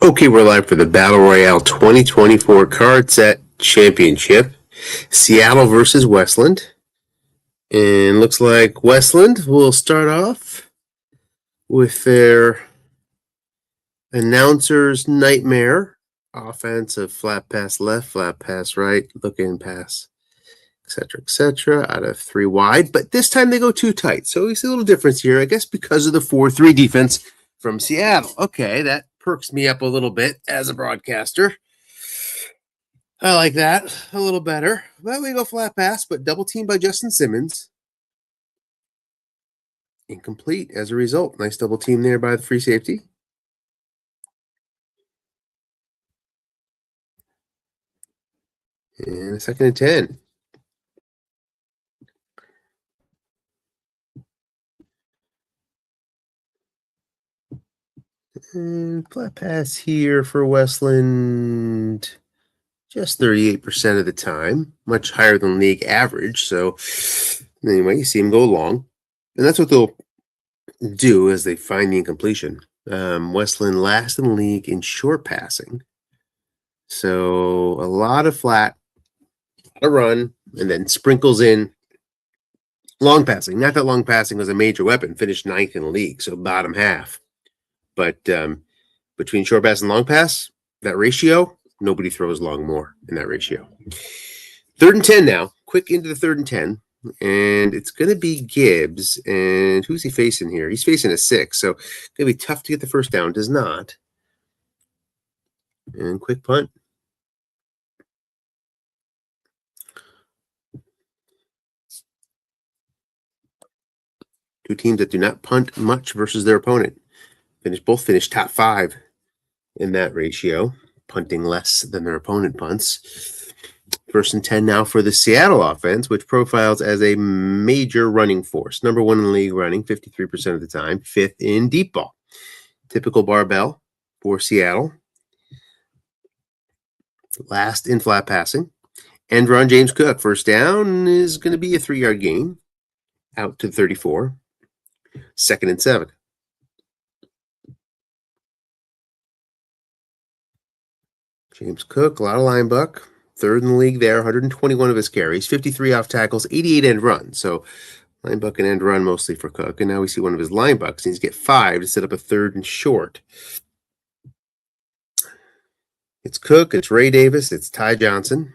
Okay, we're live for the Battle Royale 2024 Card Set Championship. Seattle versus Westland. And looks like Westland will start off with their announcer's nightmare. Offensive flat pass left, flat pass right, look in pass, etc., out of 3 wide. But this time they go 2 tight. So we see a little difference here, I guess, because of the 4-3 defense from Seattle. Okay, that perks me up a little bit as a broadcaster. I like that a little better. Well, we go flat pass, but double team by Justin Simmons. Incomplete as a result. Nice double team there by the free safety. And a 2nd and 10. And flat pass here for Westland. Just 38% of the time, much higher than league average. So anyway, you see him go long. And that's what they'll do as they find the incompletion. Westland last in the league in short passing. So a lot of flat, a lot of run, and then sprinkles in long passing. Not that long passing was a major weapon, finished 9th in the league, so bottom half. But between short pass and long pass, that ratio, nobody throws long more in that ratio. 3rd and 10 now. Quick into the 3rd and 10. And it's going to be Gibbs. And who's he facing here? He's facing a 6. So it's going to be tough to get the first down. Does not. And quick punt. Two teams that do not punt much versus their opponent. Both finished top 5 in that ratio, punting less than their opponent punts. 1st and 10 now for the Seattle offense, which profiles as a major running force. Number 1 in the league running 53% of the time, 5th in deep ball. Typical barbell for Seattle. Last in flat passing. End run, James Cook. First down is going to be a 3-yard gain out to 34. 2nd and 7. James Cook, a lot of line buck. 3rd in the league there, 121 of his carries, 53 off tackles, 88 end runs. So line buck and end run mostly for Cook. And now we see one of his line bucks needs to get 5 to set up a 3rd and short. It's Cook, it's Ray Davis, it's Ty Johnson.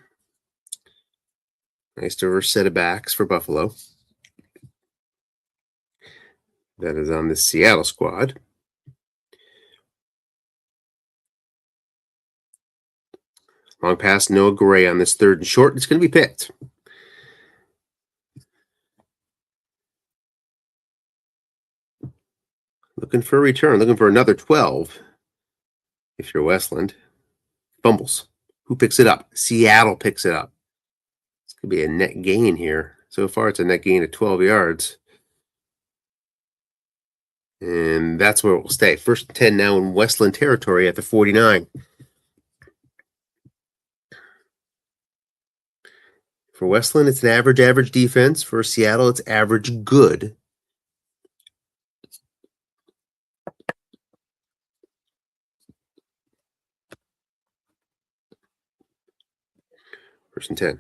Nice diverse set of backs for Buffalo. That is on the Seattle squad. Long pass, Noah Gray on this 3rd and short. It's going to be picked. Looking for a return. Looking for another 12. If you're Westland. Fumbles. Who picks it up? Seattle picks it up. It's going to be a net gain here. So far, it's a net gain of 12 yards. And that's where it will stay. 1st and 10 now in Westland territory at the 49. For Westland, it's an average defense. For Seattle, it's average good. First and 10.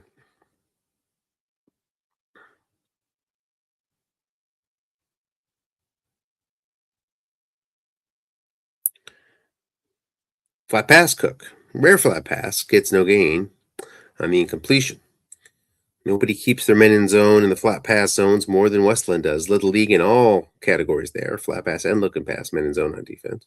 Flat pass, Cook. Rare flat pass, gets no gain on the incompletion. Nobody keeps their men in zone in the flat pass zones more than Westland does. Led the league in all categories there, flat pass and looking pass, men in zone on defense.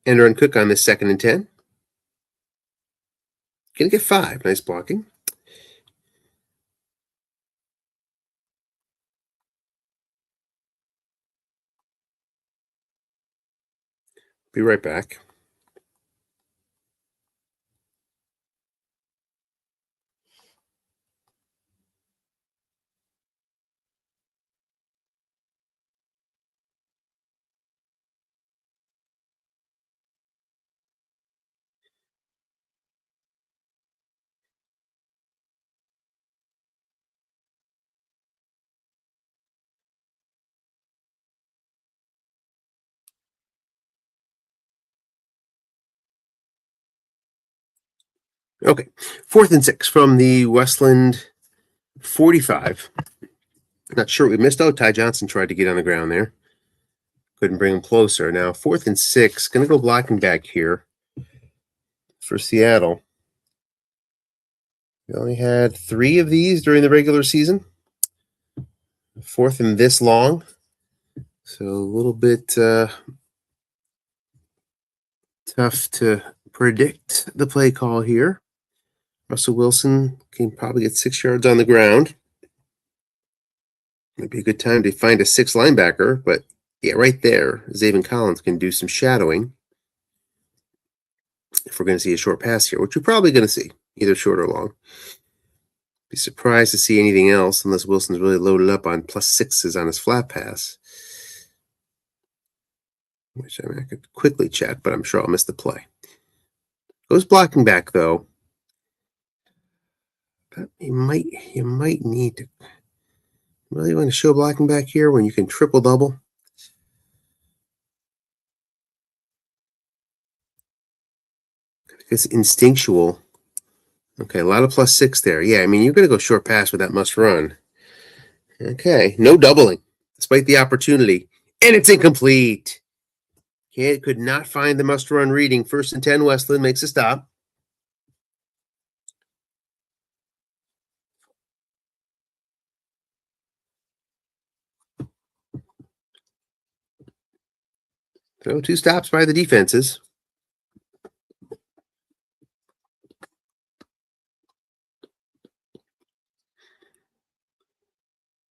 Ender and Cook on this 2nd and 10. Gonna get 5. Nice blocking. Be right back. Okay, 4th and 6 from the Westland 45. Not sure what we missed. Oh, Ty Johnson tried to get on the ground there. Couldn't bring him closer. Now 4th and 6. Going to go blocking back here for Seattle. We only had 3 of these during the regular season. 4th and this long. So a little bit tough to predict the play call here. Russell Wilson can probably get 6 yards on the ground. Might be a good time to find a 6 linebacker, but yeah, right there, Zaven Collins can do some shadowing. If we're going to see a short pass here, which we're probably going to see, either short or long. Be surprised to see anything else unless Wilson's really loaded up on +6s on his flat pass. Which I could quickly check, but I'm sure I'll miss the play. Goes blocking back though. But you might need to really want to show blocking back here when you can triple double. It's instinctual. Okay, a lot of +6 there. Yeah, I mean, you're going to go short pass with that must run. Okay, no doubling, despite the opportunity. And it's incomplete. Kid could not find the must run reading. 1st and 10, Westland makes a stop. So 2 stops by the defenses.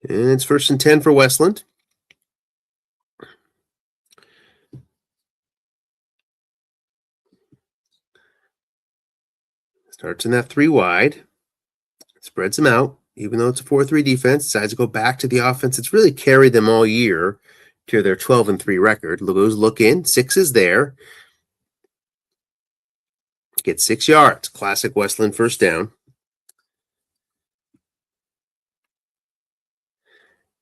And it's 1st and 10 for Westland. Starts in that 3 wide. Spreads them out. Even though it's a 4-3 defense, decides to go back to the offense. It's really carried them all year to their 12-3 record. Goes look in. 6 is there. Get 6 yards. Classic Westland 1st down.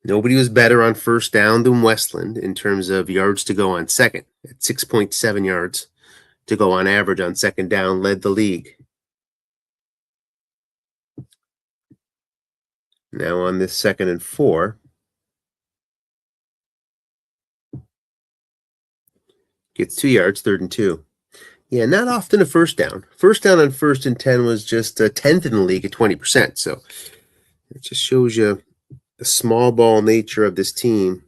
Nobody was better on 1st down than Westland in terms of yards to go on 2nd. At 6.7 yards to go on average on 2nd down, led the league. Now on this 2nd and 4. Gets 2 yards, 3rd and 2. Yeah, not often a 1st down. 1st down on 1st and 10 was just 10th in the league at 20%. So it just shows you the small ball nature of this team.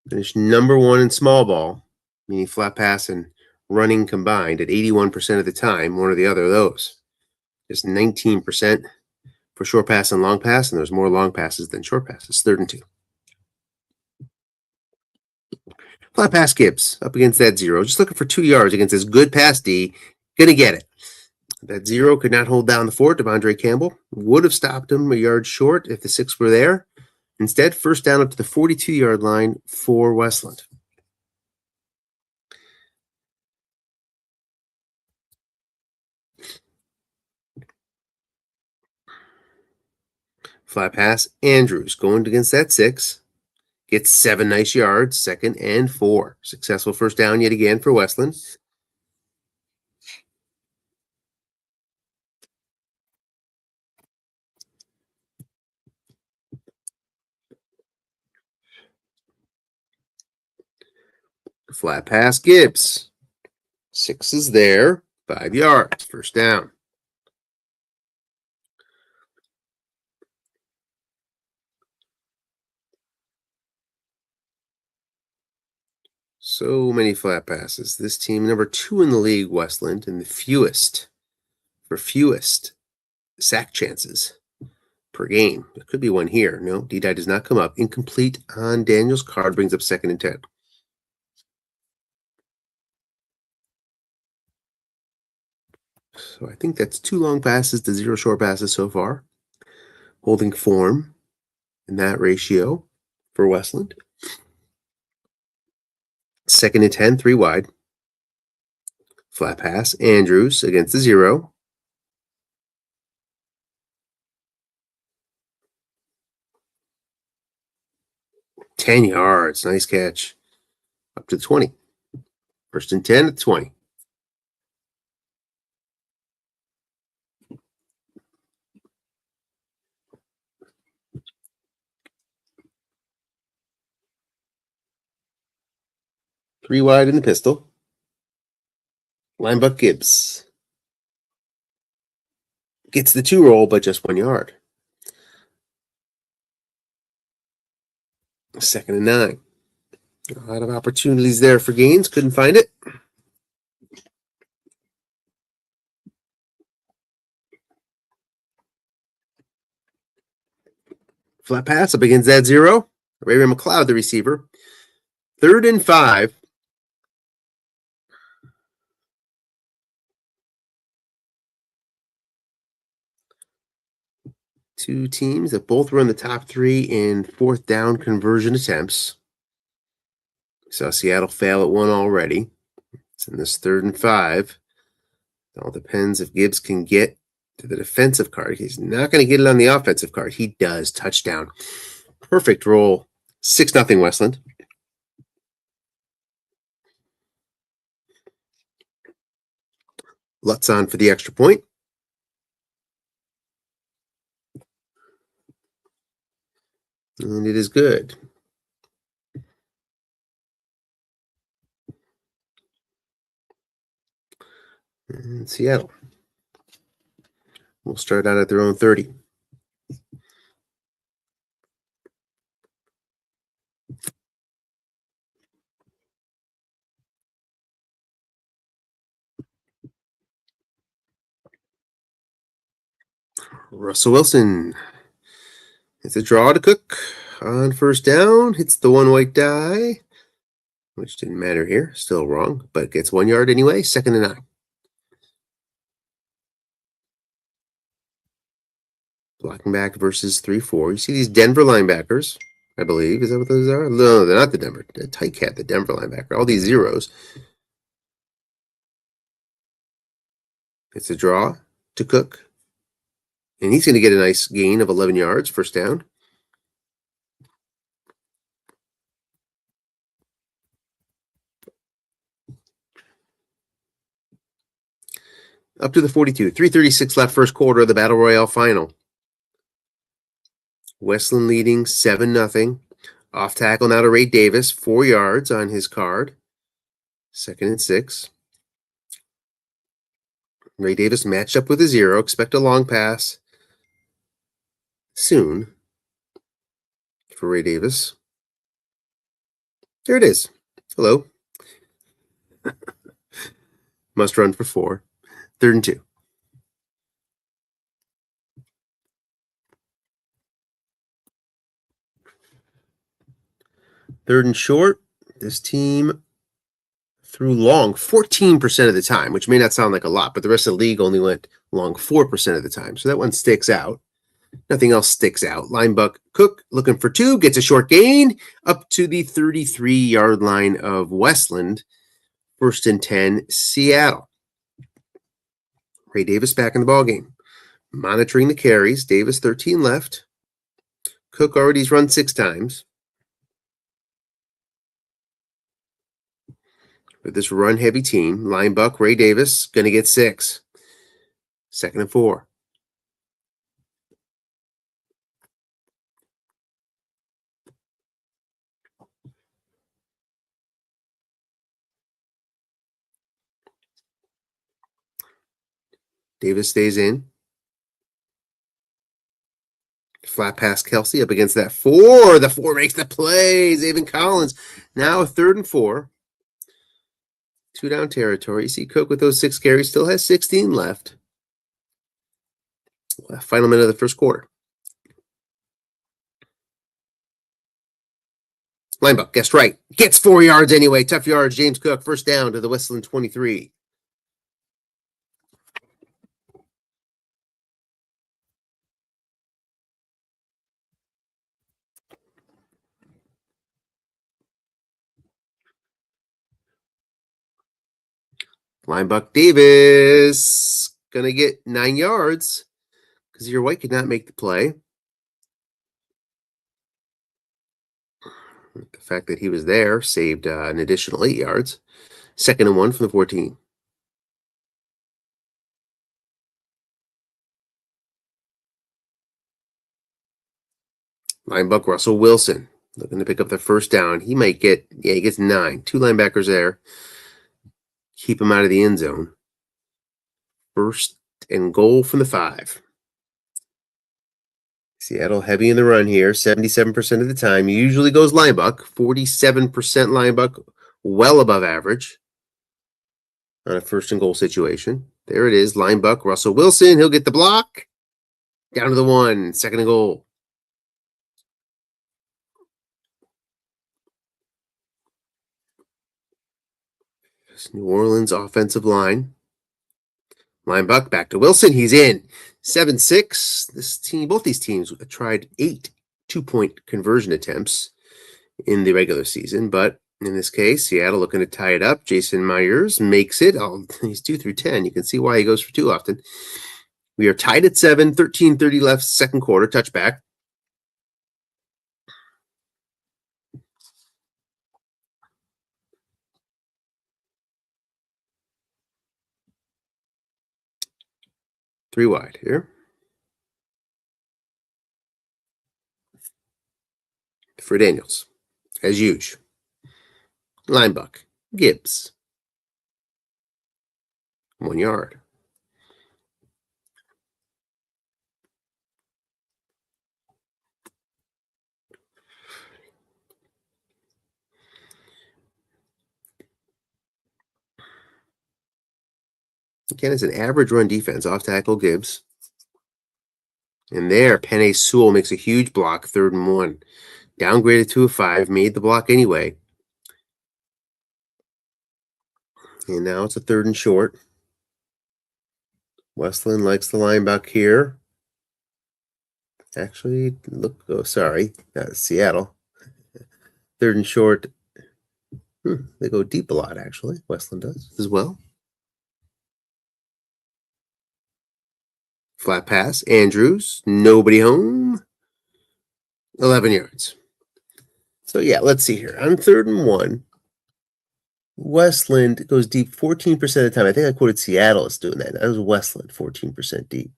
Finished number 1 in small ball, meaning flat pass and running combined at 81% of the time, one or the other of those. Just 19% for short pass and long pass, and there's more long passes than short passes. 3rd and 2. Flat pass Gibbs up against that 0. Just looking for 2 yards against this good pass D. Gonna get it. That 0 could not hold down the fort. Devondre Campbell would have stopped him a yard short if the 6 were there. Instead, 1st down up to the 42-yard line for Westland. Flat pass, Andrews going against that 6. Gets 7 nice yards, 2nd and 4. Successful 1st down yet again for Westland. Flat pass, Gibbs. 6 is there, 5 yards, 1st down. So many flat passes. This team, number 2 in the league, Westland, and the fewest sack chances per game. There could be one here. No, D-Dye does not come up. Incomplete on Daniel's card, brings up 2nd and 10. So I think that's 2 long passes to 0 short passes so far. Holding form in that ratio for Westland. 2nd and 10, 3 wide. Flat pass, Andrews against the 0. Ten yards, nice catch. Up to the 20. 1st and 10 at 20. 3 wide in the pistol. Linebuck Gibbs gets the 2 roll, but just 1 yard. 2nd and 9. A lot of opportunities there for gains. Couldn't find it. Flat pass up against that 0. Ray-Ray McLeod, the receiver. 3rd and 5. Two teams that both were in the top 3 in 4th down conversion attempts. Saw Seattle fail at 1 already. It's in this 3rd and 5. It all depends if Gibbs can get to the defensive card. He's not going to get it on the offensive card. He does. Touchdown. Perfect roll. 6-0 Westland. Lutz on for the extra point. And it is good. And Seattle will start out at their own 30. Russell Wilson. It's a draw to Cook on 1st down. Hits the 1 white die, which didn't matter here. Still wrong, but gets 1 yard anyway. 2nd and 9. Blocking back versus 3-4. You see these Denver linebackers, I believe. Is that what those are? No, they're not the Denver. The tight cat, the Denver linebacker. All these zeros. It's a draw to Cook. And he's going to get a nice gain of 11 yards, 1st down. Up to the 42. 3:36 left, 1st quarter of the Battle Royale final. Westland leading 7-0. Off tackle now to Ray Davis. 4 yards on his card. 2nd and 6. Ray Davis matched up with a 0. Expect a long pass soon for Ray Davis. There it is. Hello. Must run for 4. 3rd and 2. Third and short. This team threw long 14% of the time, which may not sound like a lot, but the rest of the league only went long 4% of the time. So that one sticks out. Nothing else sticks out. Linebuck Cook looking for 2, gets a short gain up to the 33-yard line of Westland. 1st and 10, Seattle. Ray Davis back in the ballgame. Monitoring the carries. Davis 13 left. Cook already's run 6 times. For this run-heavy team, linebuck Ray Davis going to get 6. 2nd and 4. Davis stays in. Flat pass Kelsey up against that 4. The 4 makes the play. Zaven Collins. Now 3rd and 4. 2 down territory. You see Cook with those 6 carries. Still has 16 left. Final minute of the 1st quarter. Linebuck, guessed right. Gets 4 yards anyway. Tough yards. James Cook, 1st down to the Westland 23. Linebuck Davis going to get 9 yards because your White could not make the play. The fact that he was there saved an additional 8 yards. 2nd and 1 from the 14. Linebuck Russell Wilson. Looking to pick up the first down. He might get, he gets 9. 2 linebackers there. Keep him out of the end zone. First and goal from the 5. Seattle heavy in the run here, 77% of the time. Usually goes linebuck, 47% linebuck, well above average on a first and goal situation. There it is, linebuck, Russell Wilson. He'll get the block. Down to the 1, second and goal. New Orleans offensive line. Linebuck back to Wilson. He's in. 7-6. Both these teams tried 8 2-point conversion attempts in the regular season, but in this case, Seattle looking to tie it up. Jason Myers makes it. He's 2 through 10. You can see why he goes for 2 often. We are tied at 7, 13:30 left, second quarter, touchback. Three wide here. For Daniels, as usual. Linebuck, Gibbs. 1 yard. Again, it's an average run defense. Off tackle, Gibbs. And there, Penei Sewell makes a huge block, 3rd and 1. Downgraded to a 5, made the block anyway. And now it's a 3rd and short. Westland likes the linebacker here. Actually, sorry, that's Seattle. 3rd and short. They go deep a lot, actually. Westland does as well. Flat pass, Andrews, nobody home. 11 yards. So yeah, let's see here. On 3rd and 1, Westland goes deep 14% of the time. I think I quoted Seattle as doing that. That was Westland, 14% deep.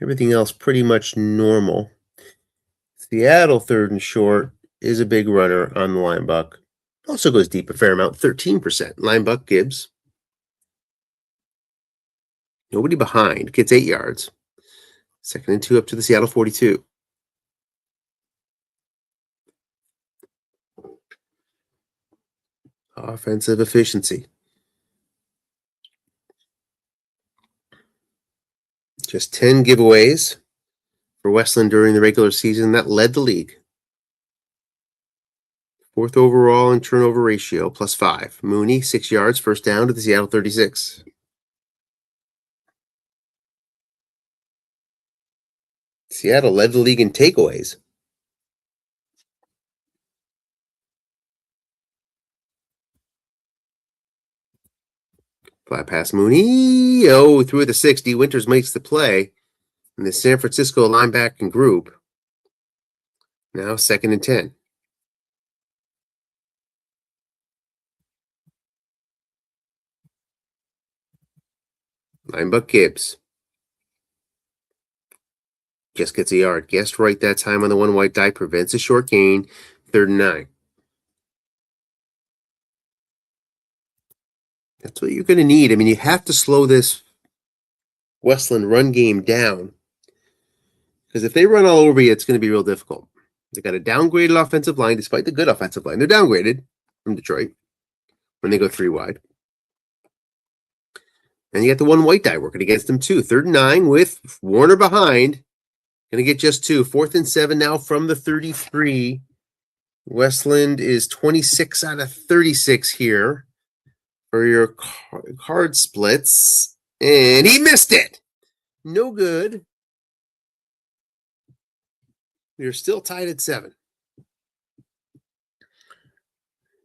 Everything else pretty much normal. Seattle 3rd and short is a big runner on the linebuck. Also goes deep a fair amount, 13%. Linebuck, Gibbs. Nobody behind. Gets 8 yards. 2nd and 2 up to the Seattle 42. Offensive efficiency. Just 10 giveaways for Westland during the regular season. That led the league. 4th overall in turnover ratio, +5. Mooney, 6 yards, first down to the Seattle 36. Seattle led the league in takeaways. Flat pass Mooney. Threw it to 60. Winters makes the play. And the San Francisco linebacking group. Now 2nd and 10. Linebuck Gibbs. Just gets a yard. Guessed right that time on the 1 white die. Prevents a short gain. 3rd and 9. That's what you're going to need. I mean, you have to slow this Westland run game down. Because if they run all over you, it's going to be real difficult. They got a downgraded offensive line, despite the good offensive line. They're downgraded from Detroit when they go 3 wide. And you got the 1 white die working against them, too. 3rd and 9 with Warner behind. Going to get just 2. 4th and 7 now from the 33. Westland is 26 out of 36 here for your card splits. And he missed it. No good. We are still tied at 7.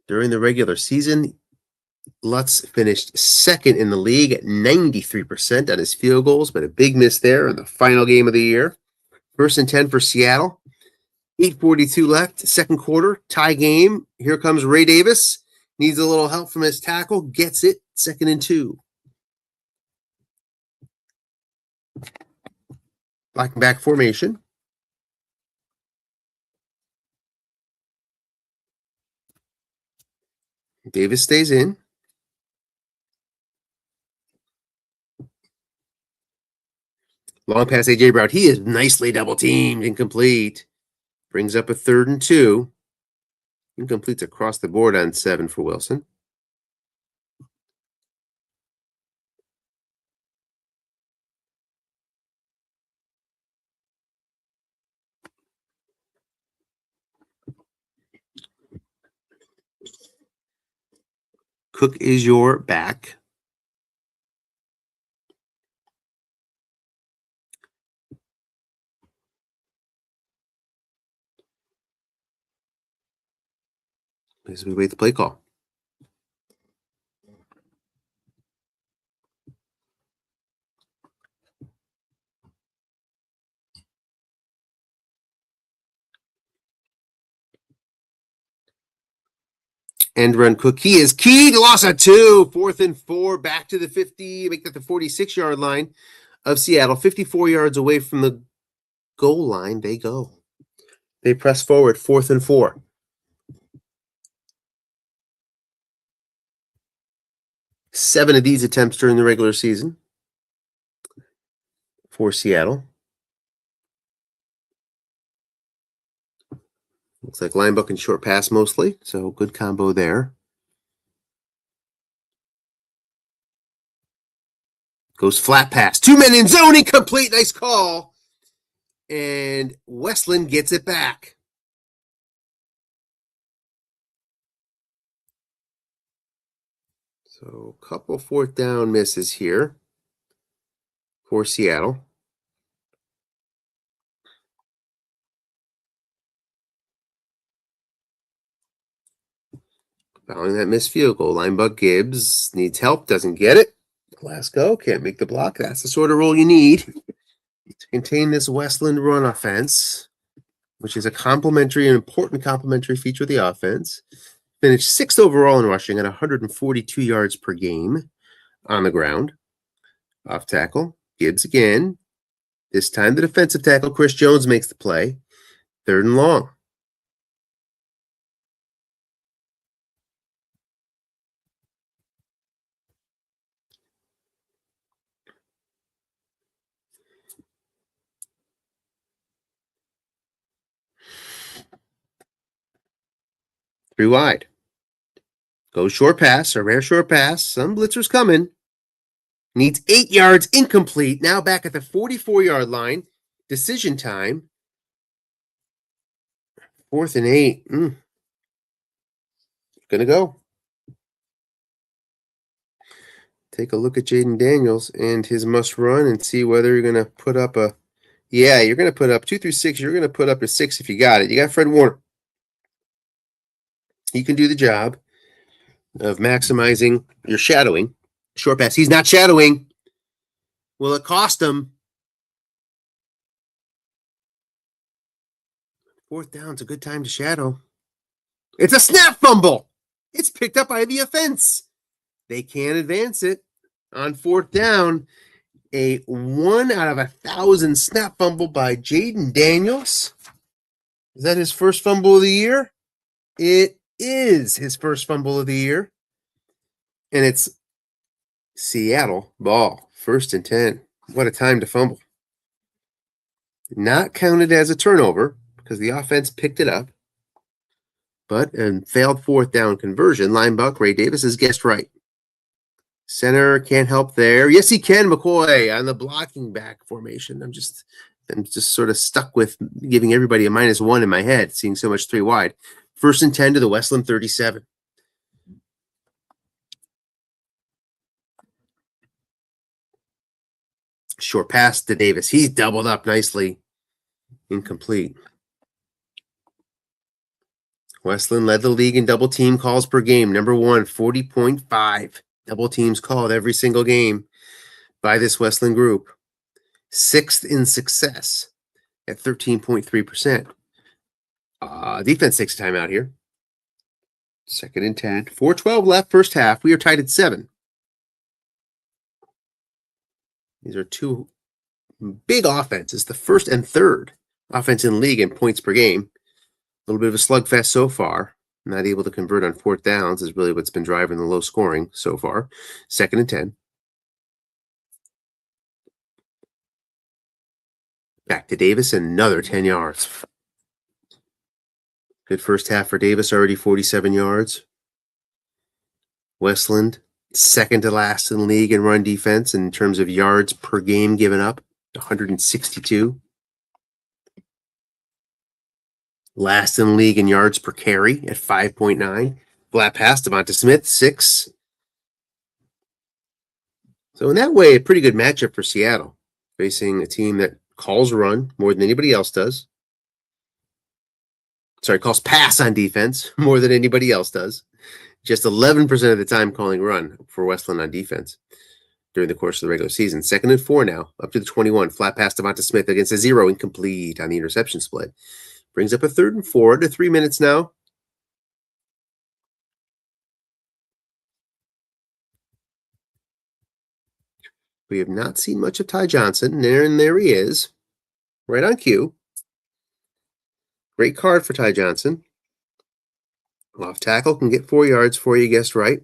During the regular season, Lutz finished 2nd in the league at 93% on his field goals, but a big miss there in the final game of the year. 1st and 10 for Seattle. 8:42 left, second quarter, tie game. Here comes Ray Davis. Needs a little help from his tackle. Gets it, 2nd and 2. Black and back formation. Davis stays in. Long pass A.J. Brown. He is nicely double teamed. Incomplete. Brings up a 3rd and 2. Incompletes across the board on 7 for Wilson. Cook is your back. As we wait the play call. End run Cook. He is keyed. Loss of 2. 4th and 4. Back to the 50. Make that the 46-yard line of Seattle. 54 yards away from the goal line. They go. They press forward. 4th and 4. 7 of these attempts during the regular season for Seattle. Looks like line book and short pass mostly, so good combo there. Goes flat pass. 2 men in zone, incomplete. Nice call. And Westland gets it back. So a couple 4th down misses here for Seattle. Following that missed field goal, linebacker Gibbs needs help, doesn't get it. Glasgow can't make the block. That's the sort of role you need to contain this Westland run offense, which is a complementary and important complementary feature of the offense. Finished 6th overall in rushing at 142 yards per game on the ground. Off tackle, Gibbs again. This time the defensive tackle, Chris Jones, makes the play. 3rd and long. Three wide. Goes short pass, a rare short pass. Some blitzers coming. Needs 8 yards, incomplete. Now back at the 44-yard line. Decision time. 4th and 8. Gonna go. Take a look at Jaden Daniels and his must run and see whether you're gonna put up a. Yeah, you're gonna put up 2 through 6. You're gonna put up a 6 if you got it. You got Fred Warner. He can do the job of maximizing your shadowing. Short pass. He's not shadowing. Will it cost him? 4th down. It's a good time to shadow. It's a snap fumble. It's picked up by the offense. They can't advance it on 4th down. A 1 out of 1,000 snap fumble by Jaden Daniels. Is that his first fumble of the year? It is his first fumble of the year. And it's Seattle ball. 1st and 10. What a time to fumble. Not counted as a turnover because the offense picked it up. But a failed 4th down conversion. Linebacker Ray Davis has guessed right. Center can't help there. Yes, he can, McCoy, on the blocking back formation. I'm just sort of stuck with giving everybody a -1 in my head, seeing so much 3 wide. 1st and 10 to the Westland 37. Short pass to Davis. He's doubled up nicely. Incomplete. Westland led the league in double team calls per game. Number 1, 40.5. Double teams called every single game by this Westland group. 6th in success at 13.3%. Defense takes a timeout here. 2nd and 10. 4:12 left, first half. We are tied at 7. These are 2 big offenses. The 1st and 3rd offense in league in points per game. A little bit of a slugfest so far. Not able to convert on fourth downs is really what's been driving the low scoring so far. 2nd and 10. Back to Davis, another 10 yards. Good first half for Davis, already 47 yards. Westland, second to last in the league in run defense in terms of yards per game given up, 162. Last in the league in yards per carry at 5.9. Flat pass, Devonta Smith, 6. So in that way, a pretty good matchup for Seattle, facing a team that calls run more than anybody else does. Sorry, calls pass on defense more than anybody else does. Just 11% of the time calling run for Westland on defense during the course of the regular season. 2nd and 4 now, up to the 21. Flat pass to Devonta Smith against a 0, incomplete on the interception split. Brings up a 3rd and 4 to 3 minutes now. We have not seen much of Ty Johnson. And there he is, right on cue. Great card for Ty Johnson. Off tackle can get 4 yards for you, guessed right.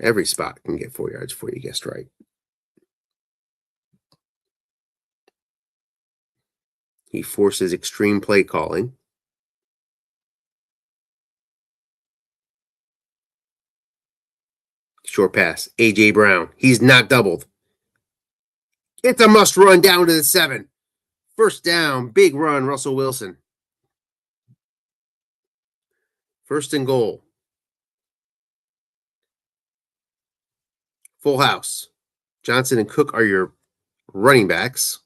Every spot can get 4 yards for you, guessed right. He forces extreme play calling. Short pass, A.J. Brown. He's not doubled. It's a must run down to the 7. First down, big run, Russell Wilson. 1st and goal. Full house. Johnson and Cook are your running backs.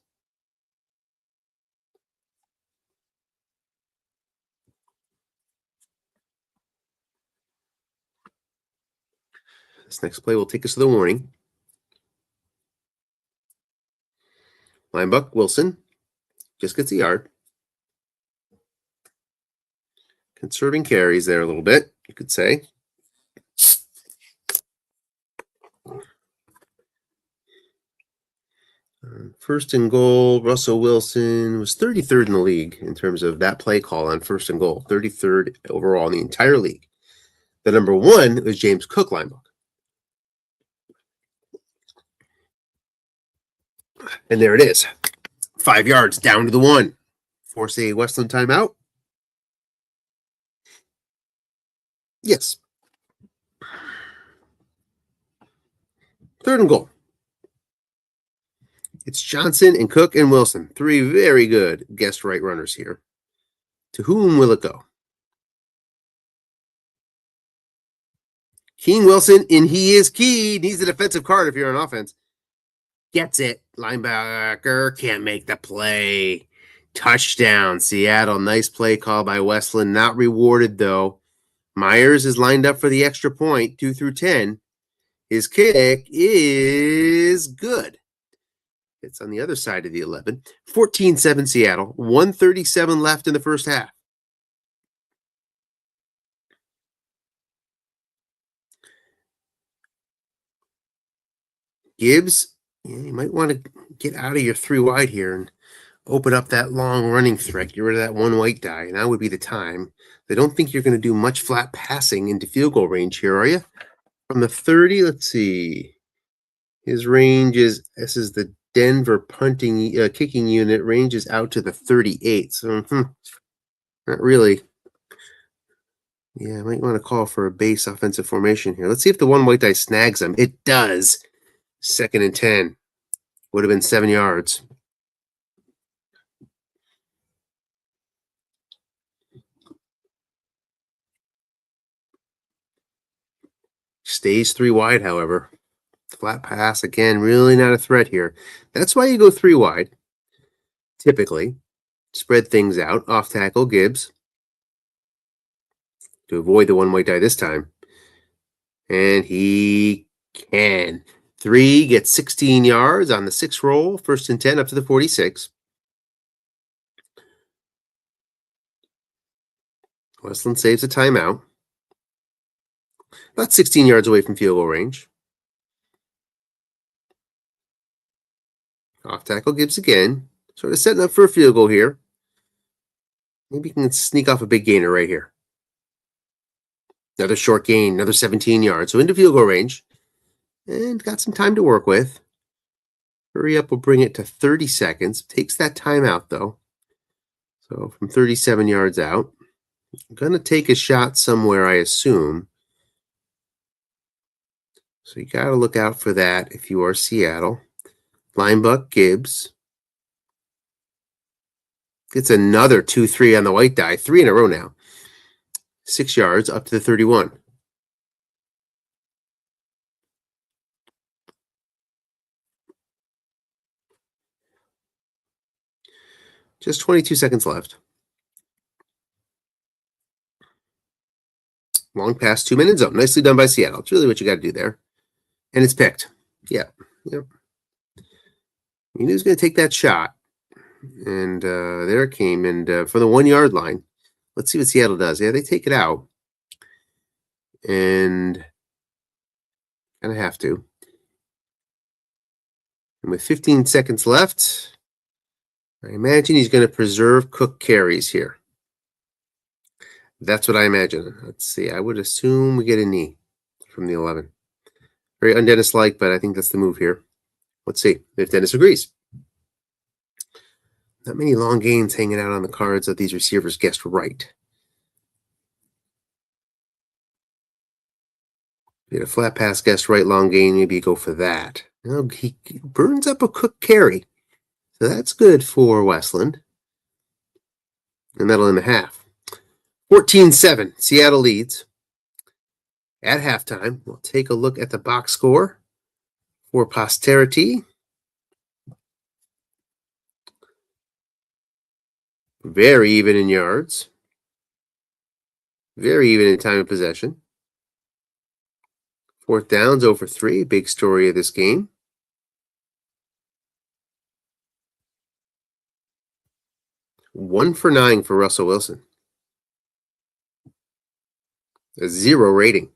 This next play will take us to the warning. Linebuck Wilson just gets a yard. Conserving carries there a little bit, you could say. First and goal, Russell Wilson was 33rd in the league in terms of that play call on 1st and goal. 33rd overall in the entire league. The number 1 was James Cook, linebacker. And there it is. 5 yards down to the 1. Force a Westland timeout. Yes. 3rd and goal. It's Johnson and Cook and Wilson. 3 very good guest right runners here. To whom will it go? King Wilson, and he is key. Needs a defensive card if you're on offense. Gets it. Linebacker can't make the play. Touchdown, Seattle. Nice play call by Westland. Not rewarded, though. Myers is lined up for the extra point, 2 through 10. His kick is good. It's on the other side of the 11. 14-7 Seattle. 1:37 left in the first half. Gibbs, you might want to get out of your 3 wide here and open up that long running threat. Get rid of that 1 white die. Now would be the time. I don't think you're going to do much flat passing into field goal range here, are you? From the 30, let's see. His range is, this is the Denver punting kicking unit, ranges out to the 38. So not really. Yeah, I might want to call for a base offensive formation here. Let's see if the 1 white die snags him. It does. 2nd and 10. Would have been 7 yards. Stays 3 wide, however. Flat pass, again, really not a threat here. That's why you go 3 wide, typically. Spread things out. Off tackle, Gibbs. To avoid the 1 white die this time. And he can. 3 gets 16 yards on the 6 roll. 1st and 10 up to the 46. Westland saves a timeout. About 16 yards away from field goal range. Off tackle Gibbs again. Sort of setting up for a field goal here. Maybe you can sneak off a big gainer right here. Another short gain, another 17 yards. So into field goal range. And got some time to work with. Hurry up will bring it to 30 seconds. Takes that time out, though. So from 37 yards out. I'm going to take a shot somewhere, I assume. So you got to look out for that if you are Seattle. Linebuck Gibbs. It's another 2-3 on the white die. 3 in a row now. 6 yards up to the 31. Just 22 seconds left. Long pass, 2-minute zone. Nicely done by Seattle. It's really what you got to do there. And it's picked. Yeah. Yep. He knew he was going to take that shot. And there it came. And from the 1 yard line, let's see what Seattle does. Yeah, they take it out. And kind of have to. And with 15 seconds left, I imagine he's going to preserve Cook carries here. That's what I imagine. Let's see. I would assume we get a knee from the 11. Very un-Dennis-like, but I think that's the move here. Let's see if Dennis agrees. Not many long gains hanging out on the cards that these receivers guessed right. Get a flat pass, guessed right, long gain, maybe you go for that. Now he burns up a Cook carry. So that's good for Westland. And that'll end the half. 14-7, Seattle leads. At halftime, we'll take a look at the box score for posterity. Very even in yards. Very even in time of possession. Fourth downs, 0 for 3. Big story of this game. One for 9 for Russell Wilson. A 0 rating.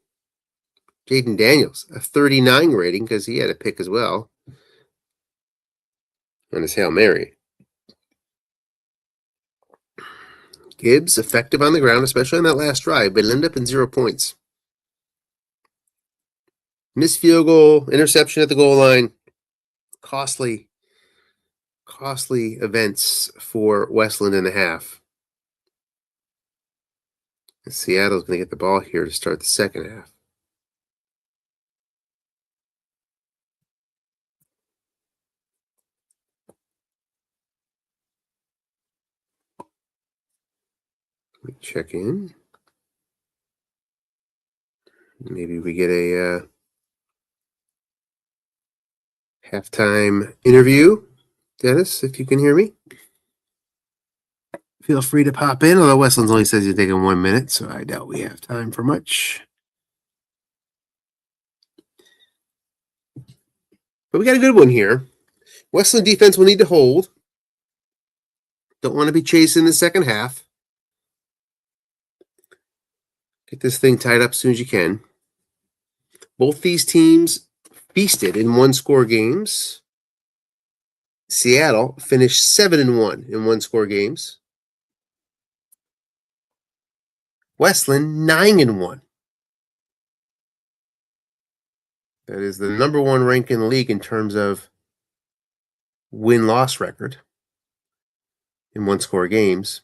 Jaden Daniels, a 39 rating because he had a pick as well on his Hail Mary. Gibbs, effective on the ground, especially on that last drive, but it'll end up in 0 points. Missed field goal, interception at the goal line. Costly events for Westland in the half. And Seattle's going to get the ball here to start the second half. Let me check in. Maybe we get a halftime interview. Dennis, if you can hear me, feel free to pop in, although Westland's only says he's taking 1 minute, so I doubt we have time for much. But we got a good one here. Westland defense will need to hold. Don't want to be chasing the second half. Get this thing tied up as soon as you can. Both these teams feasted in one-score games. Seattle finished 7-1 in one-score games. Westland 9-1. That is the number 1 rank in the league in terms of win-loss record in one-score games.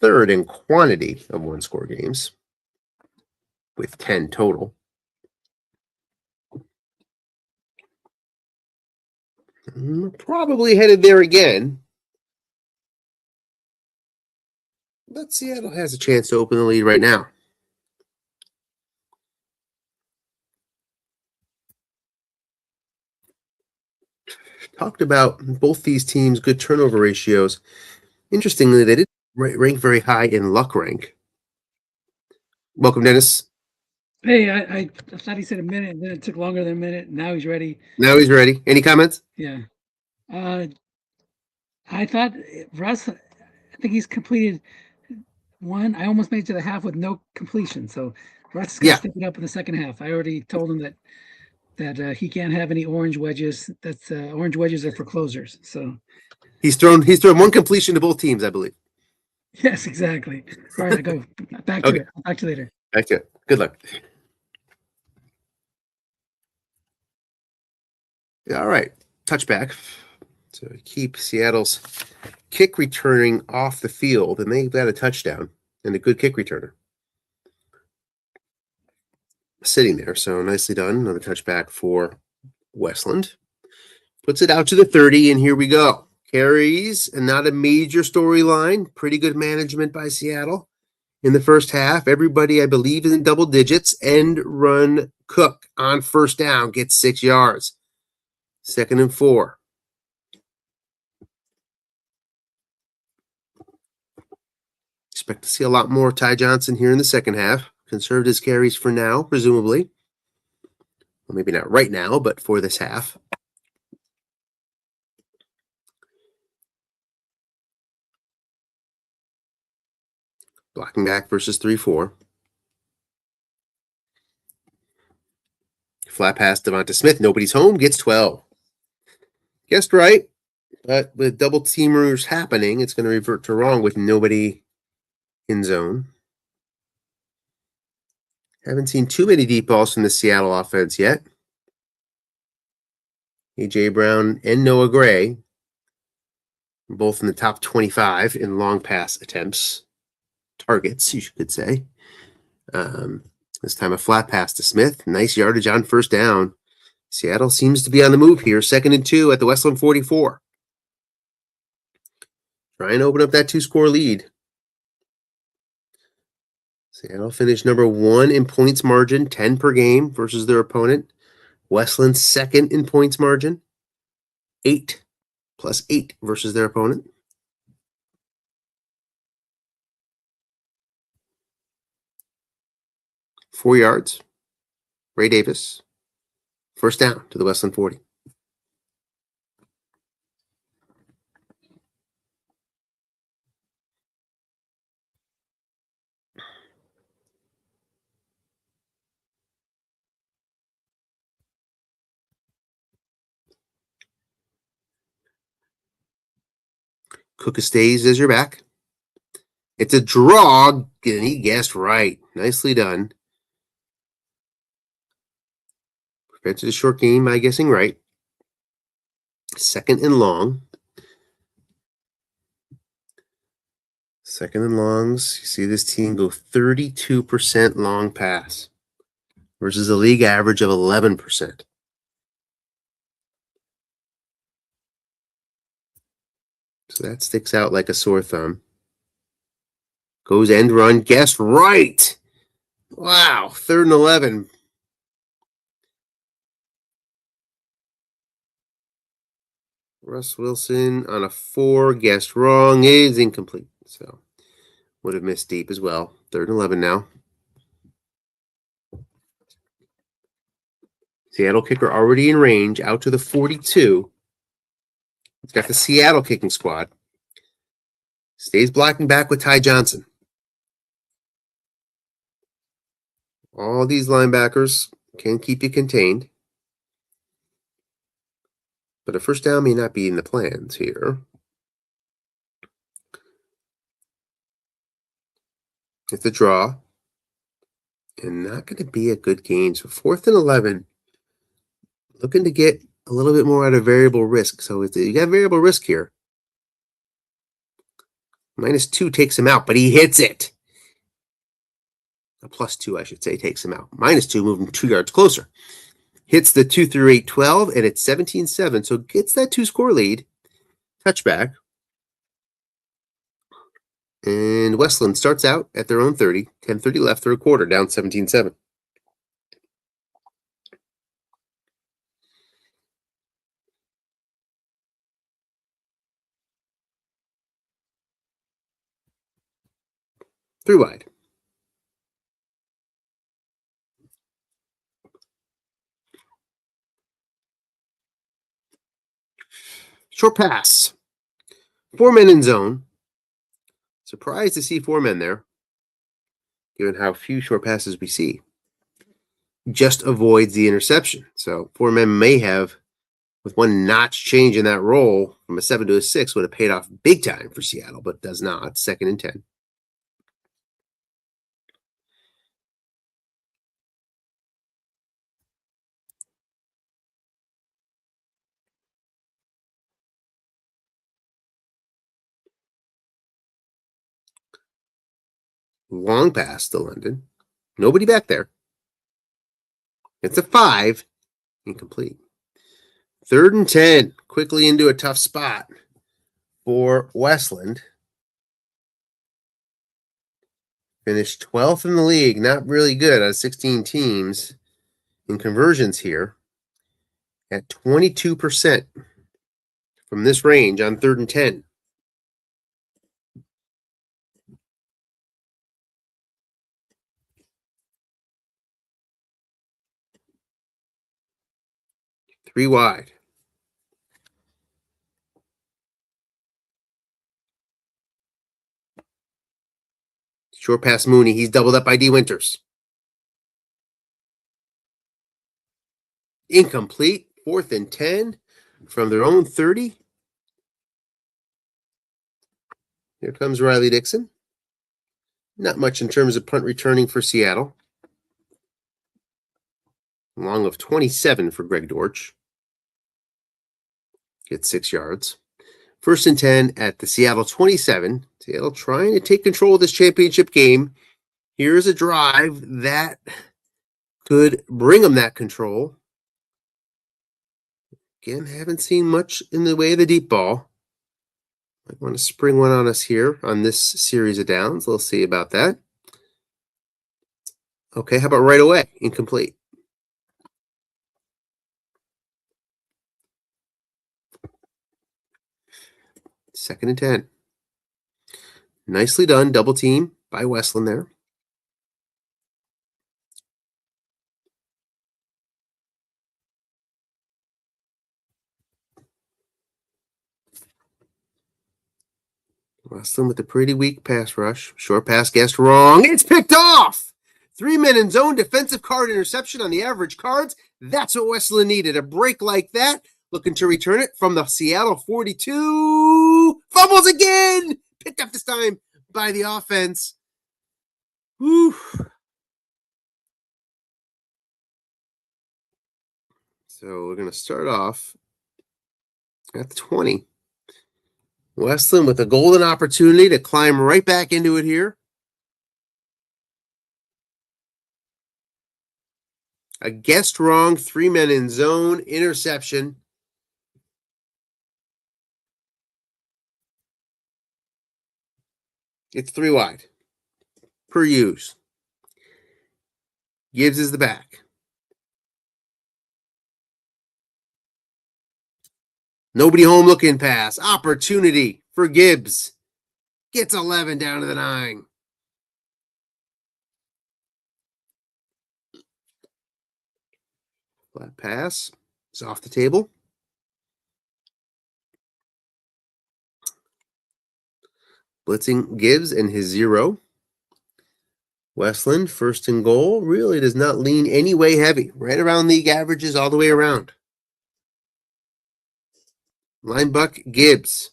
Third in quantity of one-score games with 10 total. Probably headed there again. But Seattle has a chance to open the lead right now. Talked about both these teams' good turnover ratios. Interestingly, they didn't rank very high in luck rank. Welcome, Dennis. Hey, I thought he said a minute, and then it took longer than a minute. Now he's ready. Now he's ready. Any comments? Yeah. I thought Russ, I think he's completed one. I almost made it to the half with no completion. So Russ is going to step it up in the second half. I already told him that he can't have any orange wedges. That's orange wedges are for closers. So he's thrown one completion to both teams, I believe. Yes, exactly. All right, I go back to it. I'll talk to you later. That's it. Good luck. All right. Touchback. So keep Seattle's kick returning off the field, and they've got a touchdown and a good kick returner sitting there. So nicely done. Another touchback for Westland. Puts it out to the 30, and here we go. Carries, and not a major storyline. Pretty good management by Seattle in the first half. Everybody, I believe, is in double digits. End run Cook on first down gets 6 yards. 2nd and 4. Expect to see a lot more Ty Johnson here in the second half. Conserved his carries for now, presumably. Well, maybe not right now, but for this half. Blocking back versus 3-4. Flat pass Devonta Smith. Nobody's home. Gets 12. Guessed right. But with double teamers happening, it's going to revert to wrong with nobody in zone. Haven't seen too many deep balls from the Seattle offense yet. A.J. Brown and Noah Gray, both in the top 25 in long pass attempts. Targets, you could say. This time a flat pass to Smith. Nice yardage on first down. Seattle seems to be on the move here. 2nd and 2 at the Westland 44. Trying to open up that 2-score lead. Seattle finished number 1 in points margin, 10 per game versus their opponent. Westland 2nd in points margin, 8 plus 8 versus their opponent. Four yards. Ray Davis. First down to the Westland 40. Cook stays as your back. It's a draw, and he guessed right. Nicely done. Prevented a short game by guessing right. 2nd and long. 2nd and longs. You see this team go 32% long pass versus a league average of 11%. So that sticks out like a sore thumb. Goes end run. Guessed right. Wow. 3rd and 11. Russ Wilson on a 4. Guessed wrong. Is incomplete. So would have missed deep as well. 3rd and 11 now. Seattle kicker already in range. Out to the 42. It's got the Seattle kicking squad. Stays blocking back with Ty Johnson. All these linebackers can keep you contained. But a first down may not be in the plans here. It's a draw. And not going to be a good gain. So 4th and 11. Looking to get a little bit more out of variable risk. So you got variable risk here. -2 takes him out, but he hits it. A +2, I should say, takes him out. -2, moving 2 yards closer. Hits the 2 through 8, 12, and it's 17-7. So gets that 2-score lead. Touchback. And Westland starts out at their own 30. 10:30 left, third quarter, down 17-7. Three wide. Short pass. 4 men in zone. Surprised to see 4 men there, given how few short passes we see. Just avoids the interception. So 4 men may have, with 1 notch change in that roll from a 7 to a 6, would have paid off big time for Seattle, but does not. 2nd and 10. Long pass to London. Nobody back there. It's a 5. Incomplete. 3rd and 10. Quickly into a tough spot for Westland. Finished 12th in the league. Not really good out of 16 teams in conversions here. At 22% from this range on 3rd and 10. Three wide. Short pass Mooney. He's doubled up by D. Winters. Incomplete. 4th and 10 from their own 30. Here comes Riley Dixon. Not much in terms of punt returning for Seattle. Long of 27 for Greg Dortch. Gets 6 yards. 1st and 10 at the Seattle 27. Seattle trying to take control of this championship game. Here's a drive that could bring them that control. Again, haven't seen much in the way of the deep ball. Might want to spring one on us here on this series of downs. We'll see about that. Okay, how about right away? Incomplete. Second and 10. Nicely done. Double team by Westland there. Westland with a pretty weak pass rush. Short pass guessed wrong. It's picked off. 3 men in zone. Defensive card interception on the average cards. That's what Westland needed. A break like that. Looking to return it from the Seattle 42. Fumbles again. Picked up this time by the offense. Whew. So we're going to start off at the 20. Westland with a golden opportunity to climb right back into it here. A guessed wrong, 3 men in zone, interception. It's 3 wide. Per use. Gibbs is the back. Nobody home looking pass. Opportunity for Gibbs. Gets 11 down to the 9. Flat pass. It's off the table. Blitzing Gibbs and his 0. Westland, 1st and goal, really does not lean any way heavy. Right around league averages all the way around. Linebuck Gibbs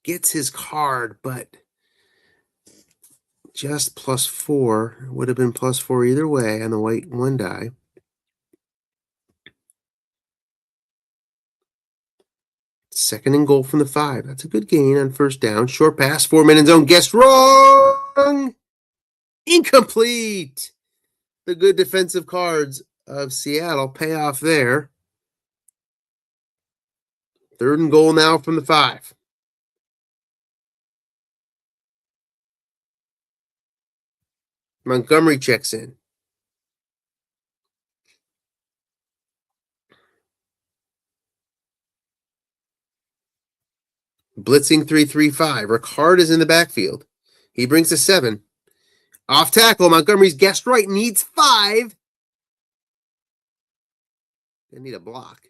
gets his card, but just +4. Would have been +4 either way on the white 1 die. Second and goal from the 5. That's a good gain on 1st down. Short pass, 4 men in zone. Guessed wrong. Incomplete. The good defensive cards of Seattle pay off there. 3rd and goal now from the 5. Montgomery checks in. Blitzing 3-3-5. Ricard is in the backfield. He brings a 7. Off tackle. Montgomery's guessed right. Needs 5. They need a block.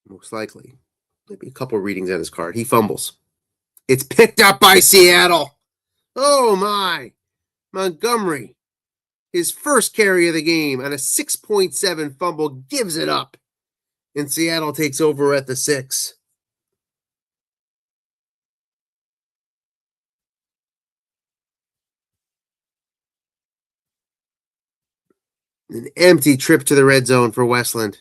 Most likely. Maybe a couple readings on his card. He fumbles. It's picked up by Seattle. Oh my. Montgomery, his first carry of the game on a 6.7 fumble, gives it up. And Seattle takes over at the 6. An empty trip to the red zone for Westland.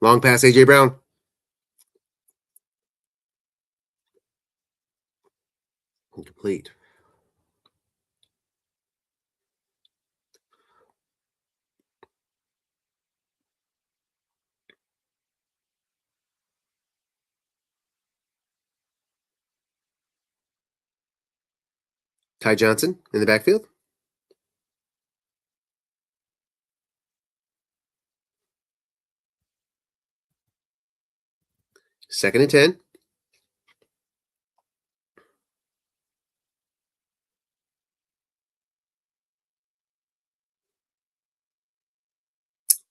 Long pass, A.J. Brown. Incomplete. Ty Johnson in the backfield. Second and 10.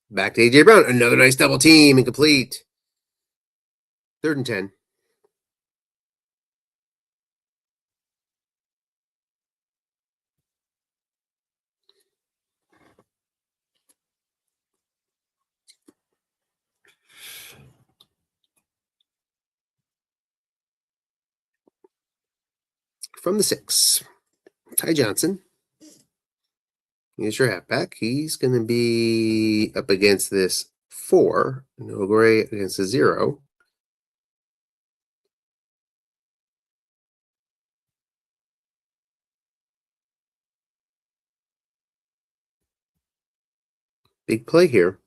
Back to A.J. Brown. Another nice double team. Incomplete. Third and 10. From the 6. Ty Johnson. Here's your halfback. He's going to be up against this 4. No gray against a 0. Big play here.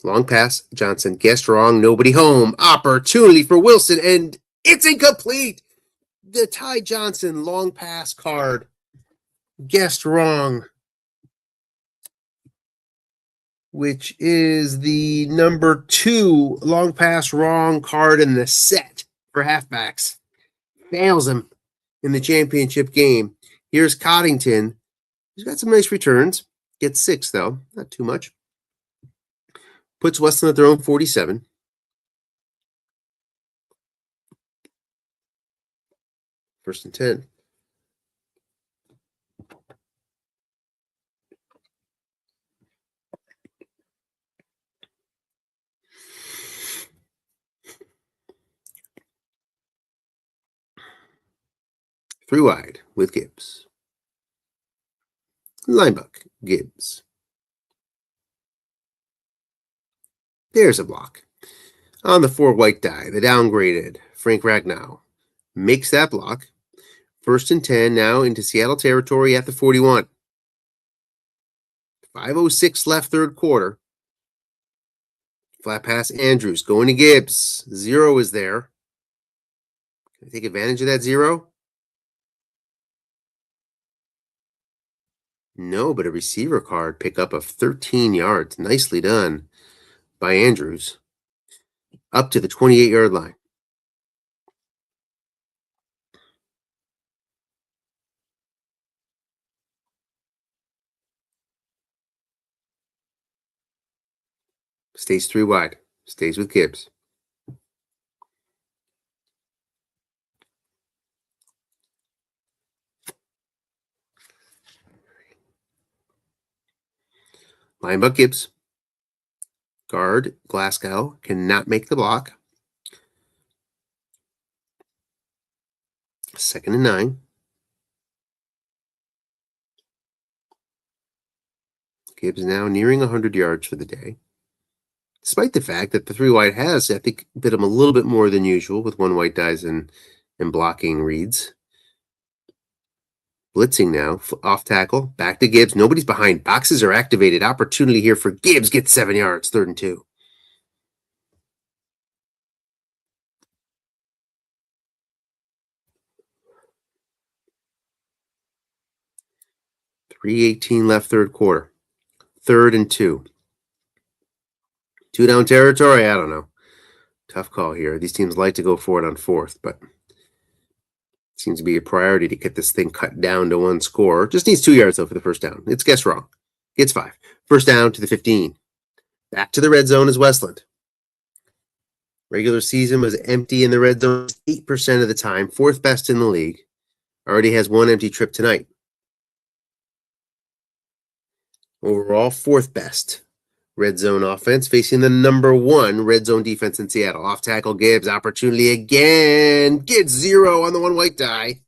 Long pass. Johnson guessed wrong. Nobody home. Opportunity for Wilson, and it's incomplete. The Ty Johnson long pass card. Guessed wrong. Which is the number 2 long pass wrong card in the set for halfbacks. Fails him in the championship game. Here's Coddington. He's got some nice returns. Gets 6, though. Not too much. Puts Westland at their own 47. First and 10. Three wide with Gibbs. Linebuck, Gibbs. There's a block. On the 4 white die, the downgraded Frank Ragnow makes that block. First and 10 now into Seattle territory at the 41. 5:06 left, third quarter. Flat pass Andrews going to Gibbs. 0 is there. Can I take advantage of that 0? No, but a receiver card pickup of 13 yards. Nicely done by Andrews. Up to the 28-yard line. Stays 3 wide. Stays with Gibbs. Linebuck Gibbs. Guard Glasgow cannot make the block. Second and 9. Gibbs now nearing 100 yards for the day. Despite the fact that the 3 wide has, I think, bit him a little bit more than usual with 1 white dies and blocking reads. Blitzing now, off tackle, back to Gibbs. Nobody's behind. Boxes are activated. Opportunity here for Gibbs. Gets 7 yards, third and 2. .318 left, third quarter. Third and 2. 2 down territory? I don't know. Tough call here. These teams like to go for it on 4th, but it seems to be a priority to get this thing cut down to 1 score. Just needs 2 yards, though, for the first down. It's guess wrong. Gets 5. First down to the 15. Back to the red zone is Westland. Regular season was empty in the red zone 8% of the time. 4th best in the league. Already has 1 empty trip tonight. Overall, 4th best red zone offense, facing the number 1 red zone defense in Seattle. Off tackle Gibbs, opportunity again. Gets 0 on the 1 white die.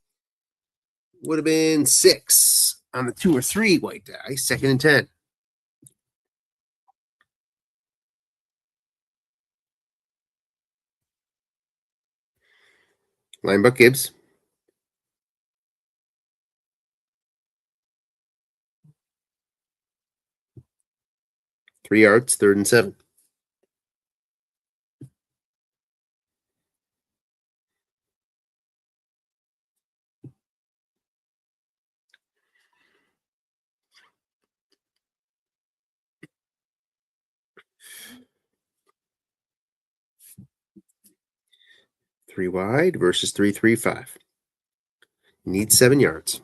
Would have been 6 on the 2 or 3 white die. Second and 10. Linebuck Gibbs. Three yards, 3rd and 7. Three wide versus 3-3-5. Needs 7 yards.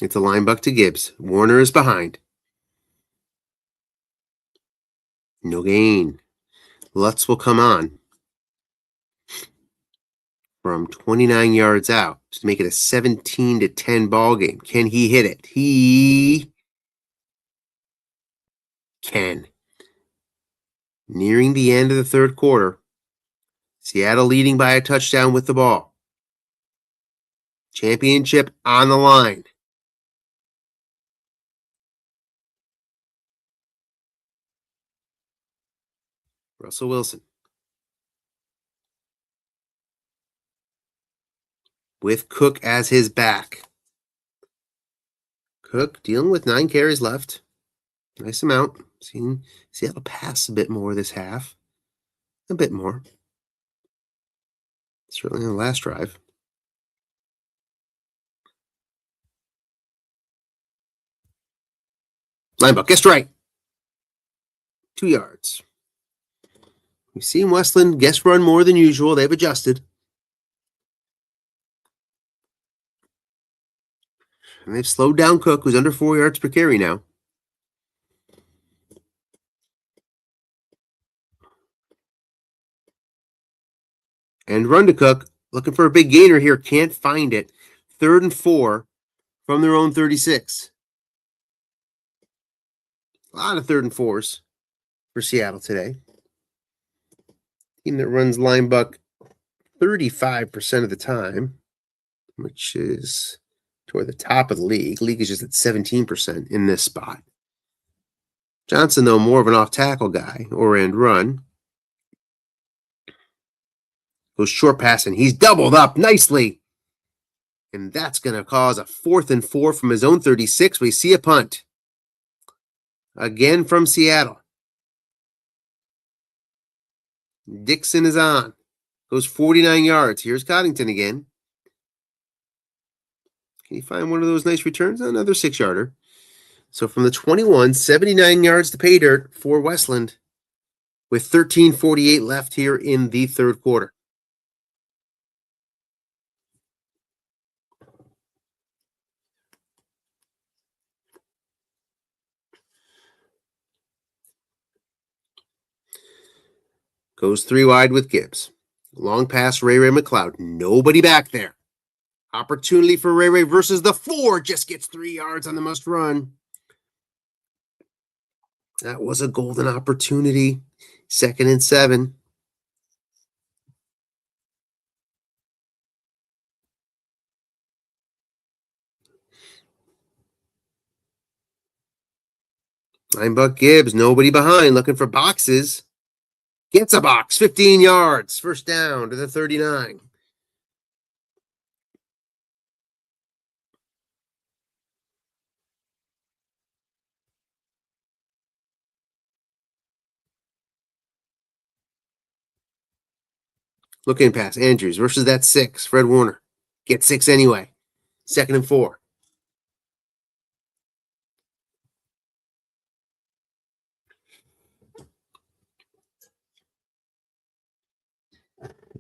It's a linebuck to Gibbs. Warner is behind. No gain. Lutz will come on from 29 yards out to make it a 17-10 ball game. Can he hit it? He can. Nearing the end of the third quarter, Seattle leading by a touchdown with the ball. Championship on the line. Russell Wilson. With Cook as his back. Cook dealing with 9 carries left. Nice amount. Seeing Seattle pass a bit more this half. A bit more. Certainly on the last drive. Linebuck, guess right. 2 yards. We've seen Westland guess run more than usual. They've adjusted. And they've slowed down Cook, who's under 4 yards per carry now. And run to Cook. Looking for a big gainer here. Can't find it. 3rd and 4 from their own 36. A lot of 3rd and 4s for Seattle today. Team that runs linebuck 35% of the time, which is toward the top of the league. League is just at 17% in this spot. Johnson, though, more of an off-tackle guy, or end run. Goes short pass, and he's doubled up nicely. And that's going to cause a 4th and 4 from his own 36. We see a punt. Again from Seattle. Dixon is on. Goes 49 yards. Here's Coddington again. Can you find one of those nice returns? Another 6-yarder. So from the 21, 79 yards to pay dirt for Westland with 13:48 left here in the third quarter. Goes 3 wide with Gibbs. Long pass, Ray McLeod. Nobody back there. Opportunity for Ray versus the 4. Just gets 3 yards on the must run. That was a golden opportunity. 2nd and 7. Linebuck Gibbs, nobody behind, looking for boxes. Gets a box, 15 yards. First down to the 39. Looking pass, Andrews versus that 6, Fred Warner. Gets 6 anyway. 2nd and 4.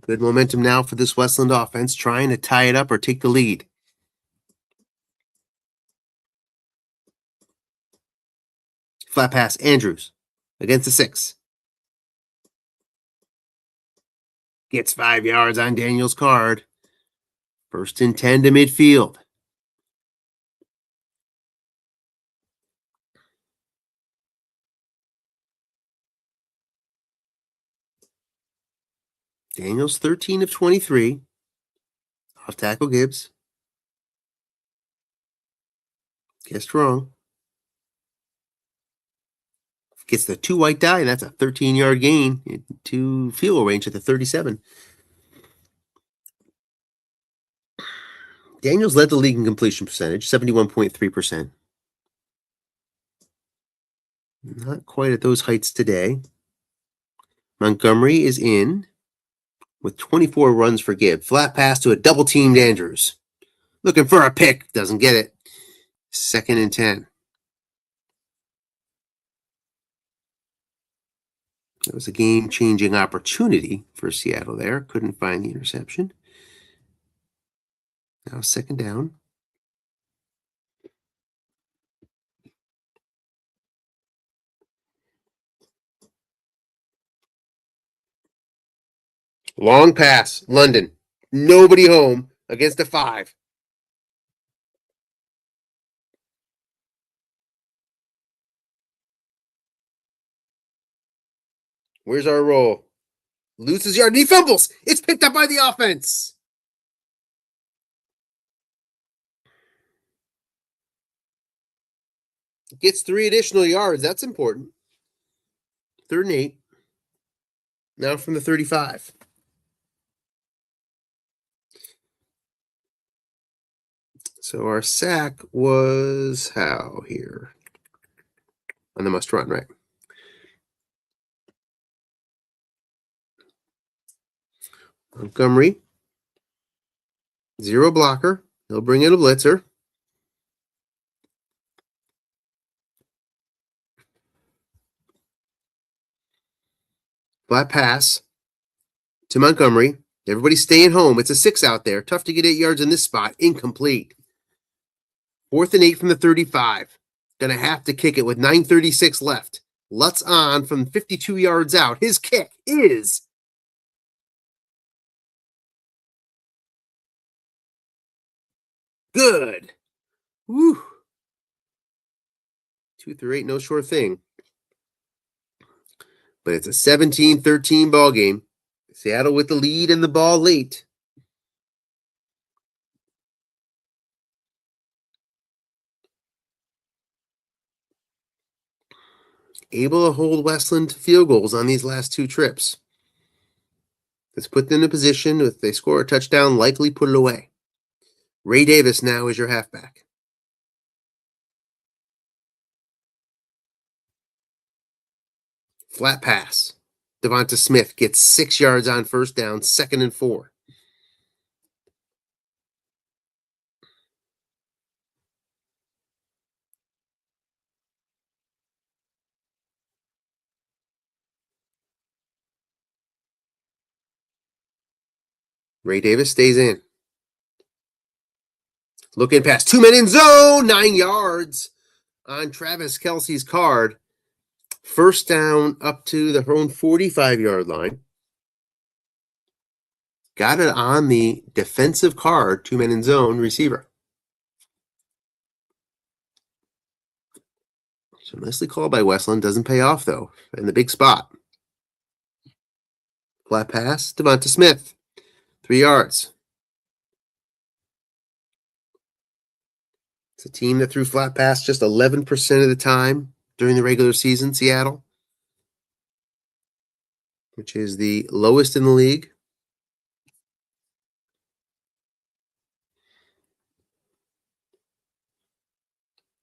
Good momentum now for this Westland offense, trying to tie it up or take the lead. Flat pass, Andrews against the 6. Gets 5 yards on Daniel's card. 1st and 10 to midfield. Daniels 13 of 23. Off tackle Gibbs. Guessed wrong. Gets the 2 white die, and that's a 13-yard gain to field goal range at the 37. Daniels led the league in completion percentage, 71.3%. Not quite at those heights today. Montgomery is in with 24 runs for give. Flat pass to a double-teamed Andrews. Looking for a pick. Doesn't get it. 2nd and 10. It was a game-changing opportunity for Seattle there. Couldn't find the interception. Now 2nd down. Long pass. London. Nobody home against a 5. Where's our roll? Loses yard and he fumbles. It's picked up by the offense. Gets 3 additional yards. That's important. 3rd and 8. Now from the 35. So our sack was how here? On the must run, right? Montgomery. 0 blocker. He'll bring in a blitzer. Flat pass to Montgomery. Everybody's staying home. It's a 6 out there. Tough to get 8 yards in this spot. Incomplete. 4th and 8 from the 35. Gonna have to kick it with 9:36 left. Lutz on from 52 yards out. His kick is good. Woo. 2 through 8, no sure thing. But it's a 17-13 ball game. Seattle with the lead and the ball late. Able to hold Westland to field goals on these last 2 trips. Let's put them in a position, if they score a touchdown, likely put it away. Ray Davis now is your halfback. Flat pass. Devonta Smith gets 6 yards on 1st down, 2nd and 4. Ray Davis stays in. Looking past 2 men in zone, 9 yards on Travis Kelce's card. 1st down up to the own 45-yard line. Got it on the defensive card, 2 men in zone receiver. So nicely called by Westland. Doesn't pay off, though, in the big spot. Flat pass, Devonta Smith. 3 yards. It's a team that threw flat pass just 11% of the time during the regular season, Seattle, which is the lowest in the league.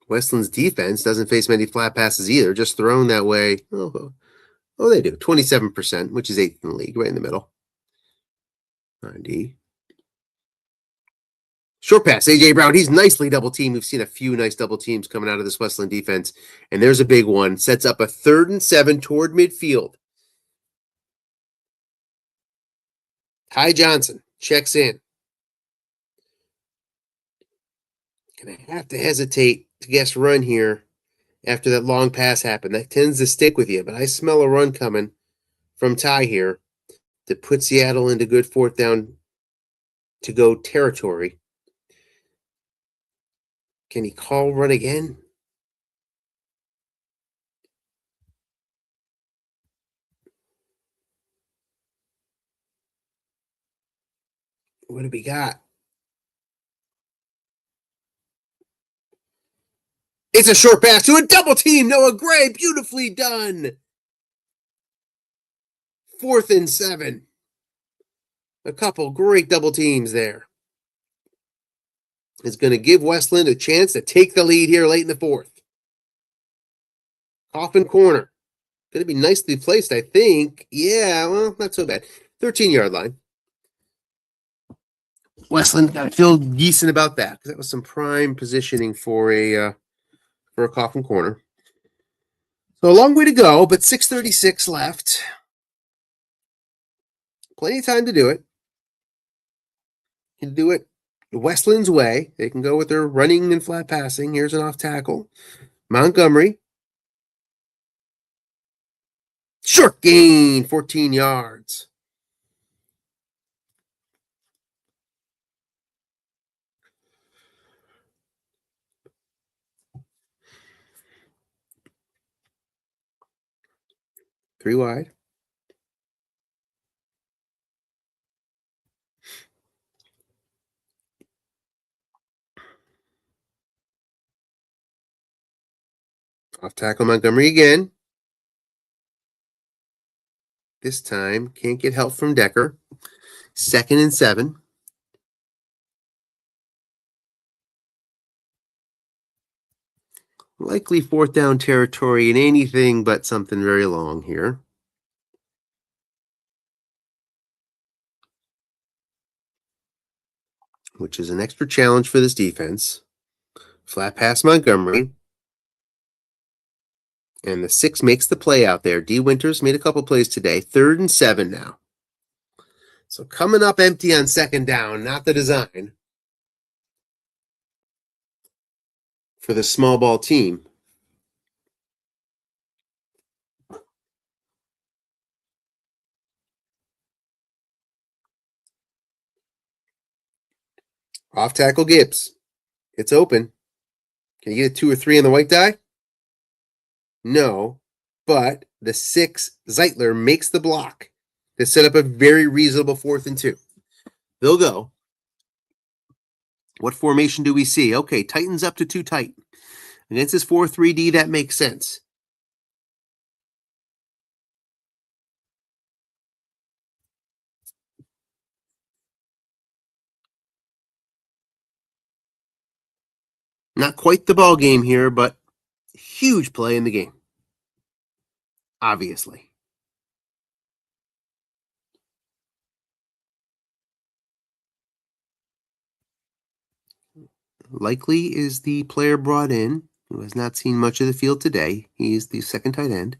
Westland's defense doesn't face many flat passes either, just thrown that way. Oh, they do. 27%, which is 8th in the league, right in the middle. 90. Short pass, A.J. Brown. He's nicely double teamed. We've seen a few nice double teams coming out of this Westland defense. And there's a big one. Sets up a 3rd and 7 toward midfield. Ty Johnson checks in. Gonna have to hesitate to guess run here after that long pass happened. That tends to stick with you, but I smell a run coming from Ty here to put Seattle into good 4th down to go territory. Can he call run again? What have we got? It's a short pass to a double team. Noah Gray, beautifully done. 4th and 7. A couple great double teams there. It's going to give Westland a chance to take the lead here late in the 4th. Coffin corner. Going to be nicely placed, I think. Yeah, well, not so bad. 13-yard line. Westland got to feel decent about that because that was some prime positioning for a Coffin corner. So a long way to go, but 6:36 left. Plenty of time to do it. Can do it Westland's way. They can go with their running and flat passing. Here's an off tackle. Montgomery. Short gain, 14 yards. Three wide. Off tackle Montgomery again. This time, can't get help from Decker. 2nd and 7. Likely 4th down territory in anything but something very long here. Which is an extra challenge for this defense. Flat pass Montgomery. And the 6 makes the play out there. D. Winters made a couple plays today. 3rd and 7 now. So coming up empty on 2nd down, not the design for the small ball team. Off tackle Gibbs. It's open. Can you get a 2 or 3 on the white die? No, but the 6 Zeitler makes the block to set up a very reasonable 4th and 2. They'll go. What formation do we see? Okay, tightens up to 2 tight. Against this 4-3-D, that makes sense. Not quite the ball game here, but huge play in the game. Obviously. Likely is the player brought in who has not seen much of the field today. He is the second tight end.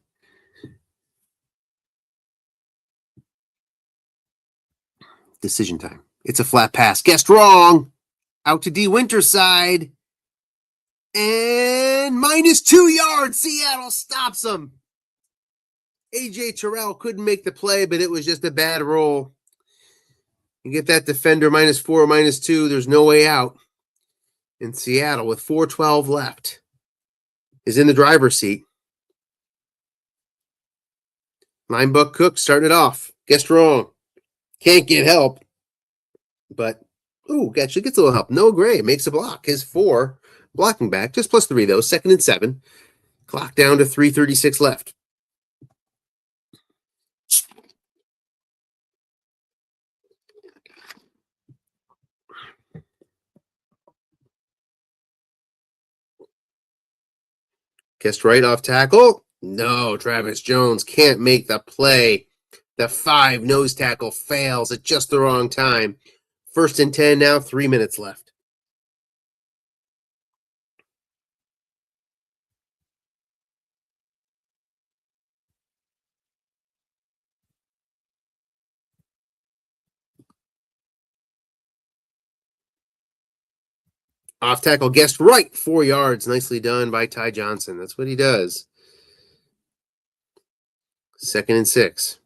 Decision time. It's a flat pass. Guessed wrong. Out to D. Winter's side. And -2 yards. Seattle stops him. A.J. Terrell couldn't make the play, but it was just a bad roll. You get that defender -4 or -2. There's no way out. And Seattle, with 4:12 left, is in the driver's seat. Linebuck Cook starting it off. Guessed wrong. Can't get help. But, actually gets a little help. Noah Gray makes a block. His 4 blocking back. Just +3, though. 2nd and 7. Clock down to 3:36 left. Guessed right off tackle. No, Travis Jones can't make the play. The 5 nose tackle fails at just the wrong time. 1st and 10 now, 3 minutes left. Off tackle, guessed right, 4 yards. Nicely done by Ty Johnson. That's what he does. 2nd and 6.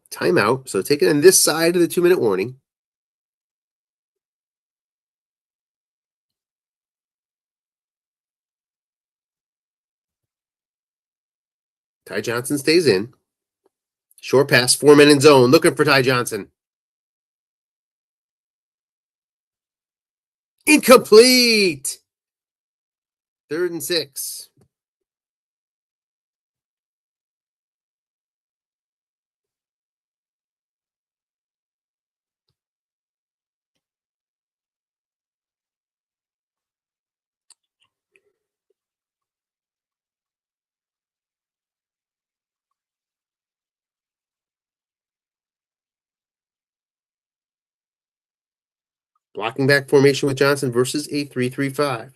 Timeout. So take it on this side of the 2-minute warning. Ty Johnson stays in. Short pass, 4 men in zone. Looking for Ty Johnson. Incomplete. 3rd and 6. Blocking back formation with Johnson versus a 3-3-5.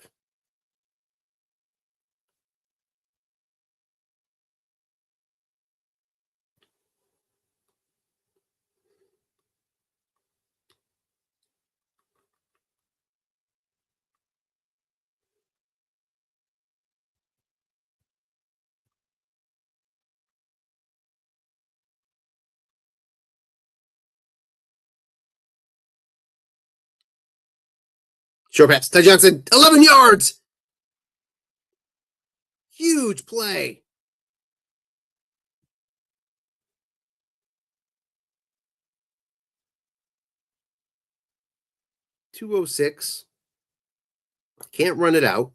Short pass. Ty Johnson, 11 yards. Huge play. .206. Can't run it out.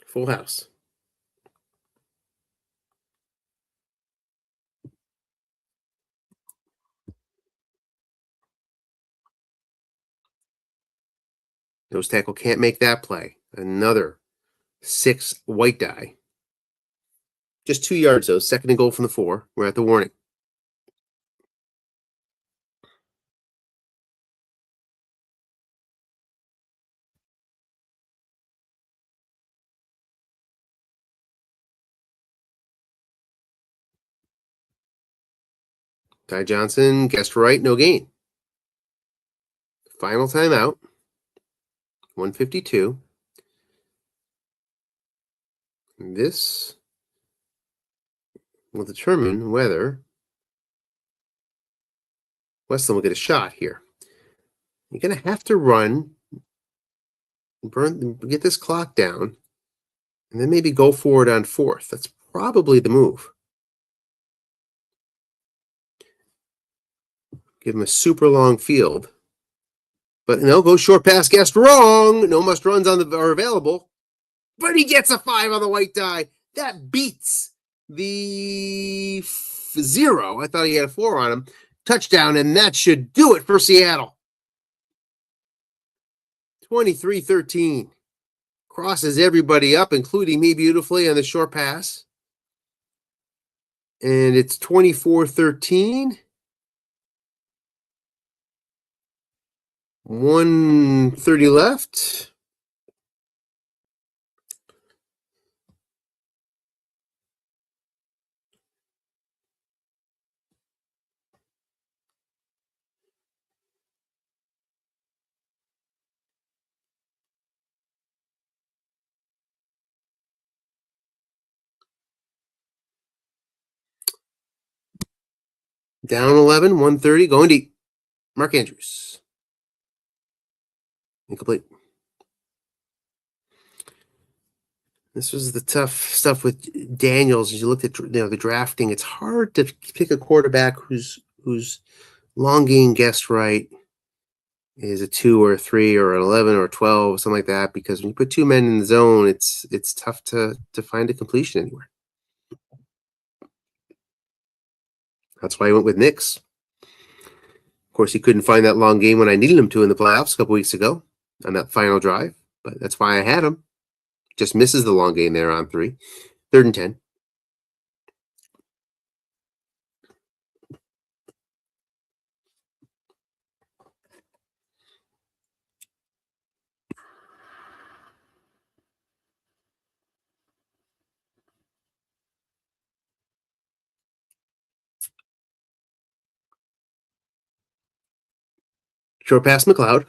Full house. Nose tackle can't make that play. Another 6 white die. Just 2 yards, though. 2nd and goal from the 4. We're at the warning. Ty Johnson guessed right, no gain. Final timeout. 152. This will determine whether Westland will get a shot here. You're going to have to run, get this clock down, and then maybe go forward on 4th. That's probably the move. Give him a super long field. But no, go short pass, guessed wrong. No must runs are available. But he gets a 5 on the white die. That beats the 0. I thought he had a 4 on him. Touchdown, and that should do it for Seattle. 23-13. Crosses everybody up, including me beautifully on the short pass. And it's 24-13. 1:30 left. Down 11, 1:30, going deep. Mark Andrews. Incomplete. This was the tough stuff with Daniels. As you looked at the drafting, it's hard to pick a quarterback whose long game guessed right is a 2 or a 3 or an 11 or a 12, something like that. Because when you put 2 men in the zone, it's tough to find a completion anywhere. That's why I went with Nix. Of course, he couldn't find that long game when I needed him to in the playoffs a couple weeks ago on that final drive. But that's why I had him. Just misses the long game there on 3. 3rd and 10. Short pass McLeod.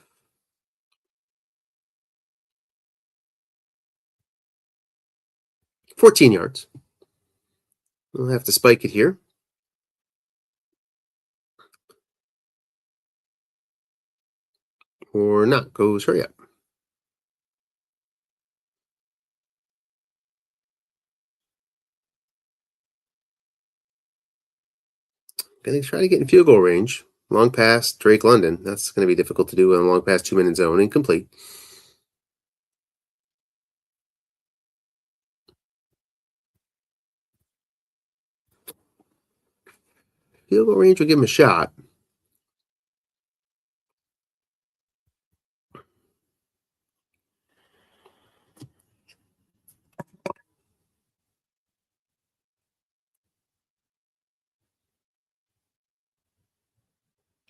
14 yards. We'll have to spike it here. Or not. Goes hurry up. I think try to get in field goal range. Long pass, Drake London. That's going to be difficult to do on a long pass, 2-minute zone, incomplete. Field goal range will give him a shot.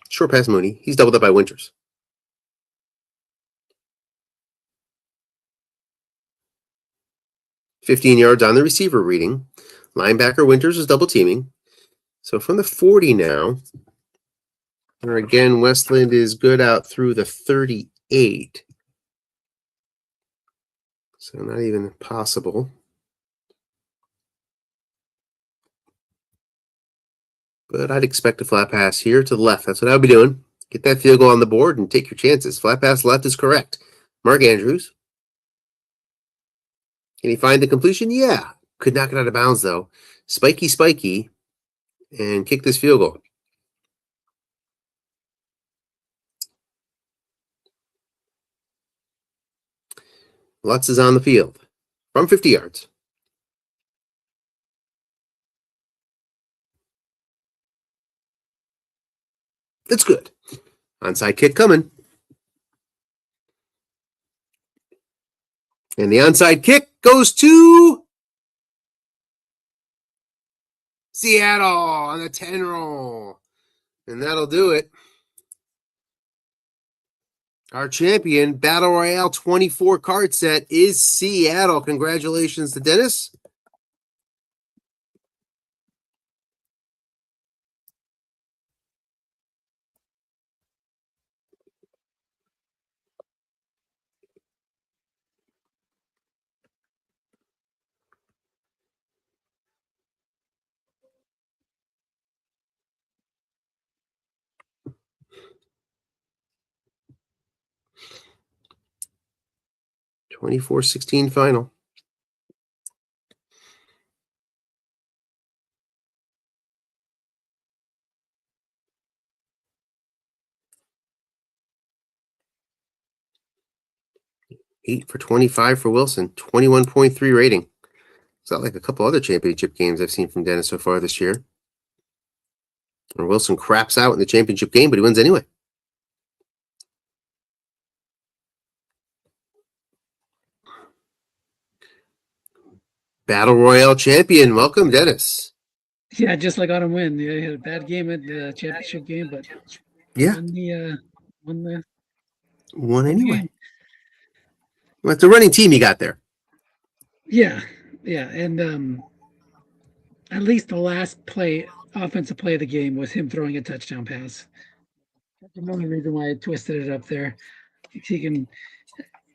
Short pass Mooney. He's doubled up by Winters. $15 yards on the receiver reading. Linebacker Winters is double teaming. So from the 40 now, or again, Westland is good out through the 38. So not even possible. But I'd expect a flat pass here to the left. That's what I would be doing. Get that field goal on the board and take your chances. Flat pass left is correct. Mark Andrews. Can he find the completion? Yeah. Could knock it out of bounds, though. Spiky, and kick this field goal. Lutz is on the field from 50 yards. That's good. Onside kick coming. And the onside kick goes to Seattle on the 10 roll. And that'll do it. Our champion, Battle Royale 24 card set is Seattle. Congratulations to Dennis. (24-16) final. Eight for 25 for Wilson. 21.3 rating. It's not like a couple other championship games I've seen from Dennis so far this year. Or Wilson craps out in the championship game, but he wins anyway. Battle Royale champion. Welcome, Dennis. Yeah, just like Autumn Win. Yeah, he had a bad game at the championship game, but yeah, won anyway. Well, it's a running team you got there. Yeah, and at least the last offensive play of the game was him throwing a touchdown pass. That's the only reason why I twisted it up there. He can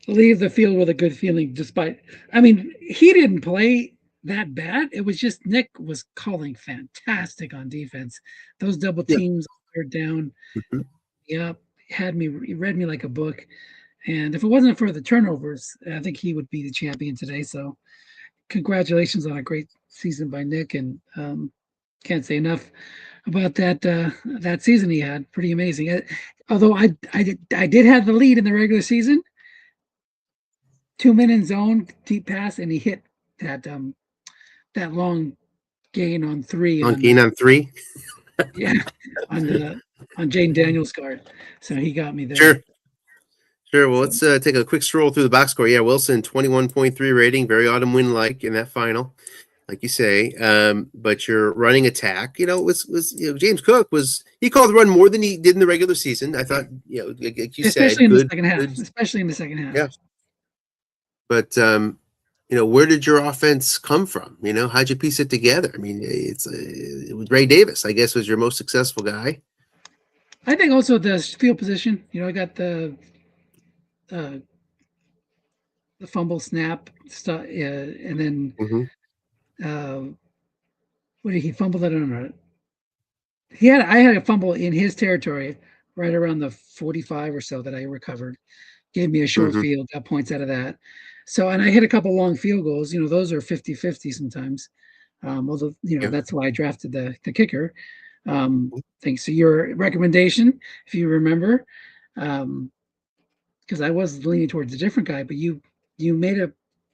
leave the field with a good feeling, despite. I mean, he didn't play that bad. It was just Nick was calling fantastic on defense. Those double teams are down. Mm-hmm. Yep, he read me like a book. And if it wasn't for the turnovers, I think he would be the champion today. So congratulations on a great season by Nick. And can't say enough about that season he had. Pretty amazing. Although I did have the lead in the regular season. 2-minute zone, deep pass, and he hit that long gain on three. On three? Yeah, on Jaden Daniels' card. So he got me there. Sure. Well, let's take a quick stroll through the box score. Yeah, Wilson, 21.3 rating, very Autumn Win-like in that final, like you say. But your running attack, was James Cook he called the run more than he did in the regular season. I thought, like you especially said, in the second half. Especially in the second half. Yeah. But where did your offense come from? How'd you piece it together? I mean, it was Ray Davis, I guess, was your most successful guy. I think also the field position. I got the fumble snap stuff, and then what did he fumble that on? I had a fumble in his territory right around the 45 or so that I recovered. Gave me a short field, got points out of that. So, and I hit a couple long field goals. Those are 50-50 sometimes. Although, that's why I drafted the kicker. Thanks to your recommendation, if you remember, because I was leaning towards a different guy, but you made a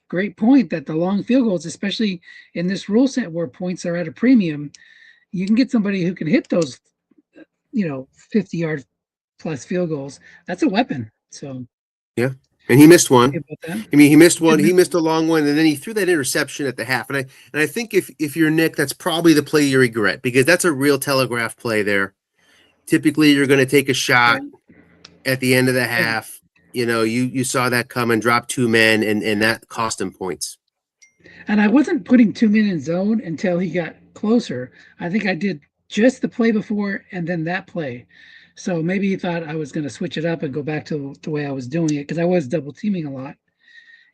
great point that the long field goals, especially in this rule set where points are at a premium, you can get somebody who can hit those, 50-yard plus field goals. That's a weapon. So Yeah. And he missed one. about that. I mean, he missed one. He missed a long one, and then he threw that interception at the half. And I think if you're Nick, that's probably the play you regret, because that's a real telegraph play there. Typically, you're going to take a shot at the end of the half. You saw that come and drop two men, and that cost him points. And I wasn't putting 2 men in zone until he got closer. I think I did just the play before and then that play. So maybe he thought I was going to switch it up and go back to the way I was doing it, because I was double teaming a lot.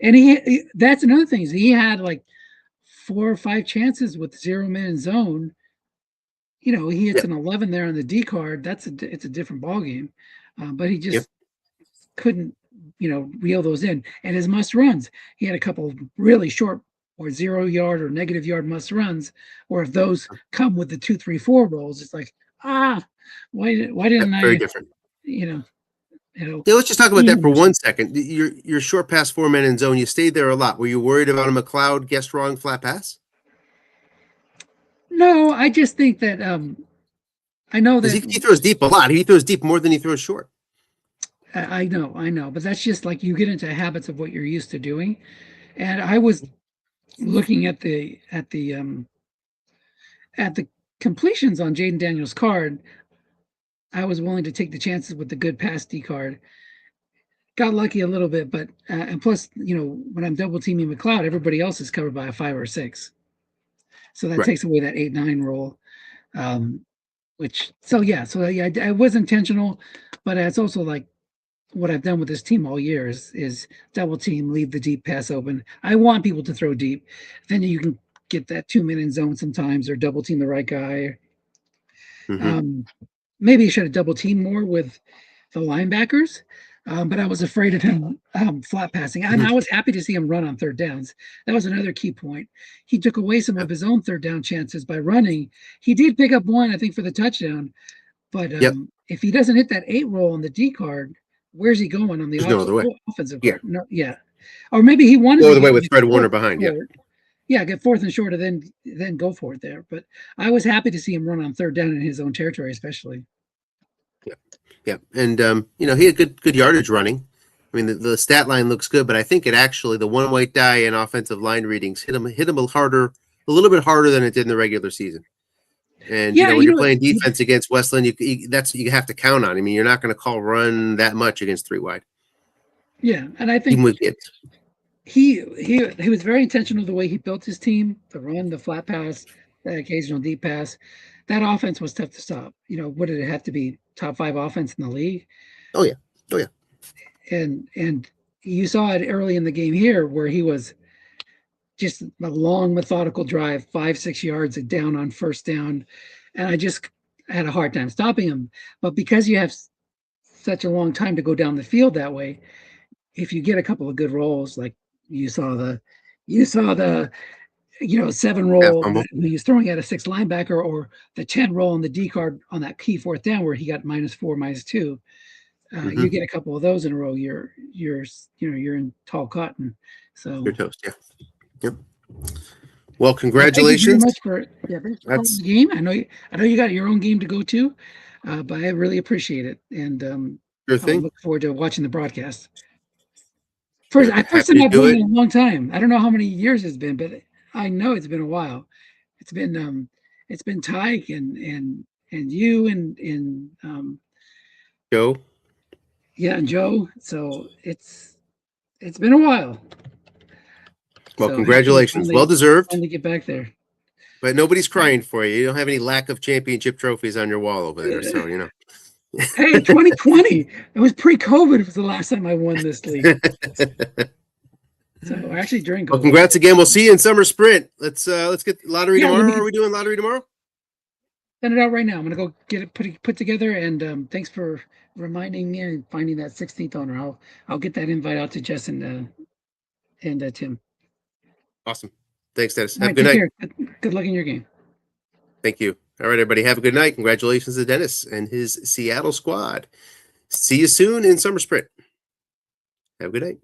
And that's another thing, is he had like 4 or 5 chances with 0 men in zone. He hits an 11 there on the D card. It's a different ball game. But he just couldn't, reel those in. And his must runs, he had a couple really short or 0-yard or negative yard must runs, or if those come with the 2, 3, 4 rolls, it's like, why didn't I? Very different. Yeah, let's just talk about that for 1 second. Your short pass 4 men in zone, you stayed there a lot. Were you worried about a McLeod guessed wrong flat pass? No, I just think that I know that he throws deep a lot. He throws deep more than he throws short. I know, but that's just like you get into habits of what you're used to doing. And I was looking at the completions on Jaden Daniels' card. I was willing to take the chances with the good pass D card. Got lucky a little bit, but and plus, when I'm double teaming McLeod, everybody else is covered by a 5 or 6, so that takes away that 8-9 roll. It was intentional, but it's also like what I've done with this team all year is double team, leave the deep pass open. I want people to throw deep. Then you can get that 2 minute zone sometimes, or double team the right guy. Maybe you should have double teamed more with the linebackers, but I was afraid of him flat passing. And I was happy to see him run on third downs. That was another key point. He took away some of his own third down chances by running. He did pick up one, I think, for the touchdown. But if he doesn't hit that 8 roll on the D card, where's he going on the offensive card? No, or maybe he wanted to go the way with Fred Warner behind. Get 4th and short, and then go for it there. But I was happy to see him run on third down in his own territory, especially. And he had good yardage running. I mean, the stat line looks good, but I think the one white die in offensive line readings hit him a little bit harder than it did in the regular season. And when you're playing defense against Westland, you have to count on. I mean, you're not going to call run that much against 3 wide. Yeah, and I think even with kids. He was very intentional the way he built his team: the run, the flat pass, the occasional deep pass. That offense was tough to stop. What did it have to be? Top 5 offense in the league? Oh yeah. And you saw it early in the game here, where he was just a long, methodical drive, 5-6 yards down on first down, and I just had a hard time stopping him. But because you have such a long time to go down the field that way, if you get a couple of good rolls, like you saw the 7 roll when he was throwing at a 6 linebacker, or the 10 roll on the D card on that key 4th down where he got -4, -2. You get a couple of those in a row, you're in tall cotton. So you're toast. Yeah. Yep. Well, congratulations. Thank you very much for the game. I know you got your own game to go to, but I really appreciate it, and I look forward to watching the broadcast. First time I've been in a long time. I don't know how many years it's been, but I know it's been a while. It's been Tyke and you and Joe. Yeah, and Joe. So it's been a while. Well, congratulations. Well deserved. Time to get back there. But nobody's crying for you. You don't have any lack of championship trophies on your wall over there, so Hey, 2020. It was pre-COVID. It was the last time I won this league. So actually during COVID. Well, congrats again. We'll see you in summer sprint. Let's get lottery tomorrow. Are we doing lottery tomorrow? Send it out right now. I'm gonna go get it put together, and thanks for reminding me and finding that 16th owner. I'll get that invite out to Jess and Tim. Awesome. Thanks, Dennis. Have a good night. Good luck in your game. Thank you. All right, everybody, have a good night. Congratulations to Dennis and his Seattle squad. See you soon in Summer Sprint. Have a good night.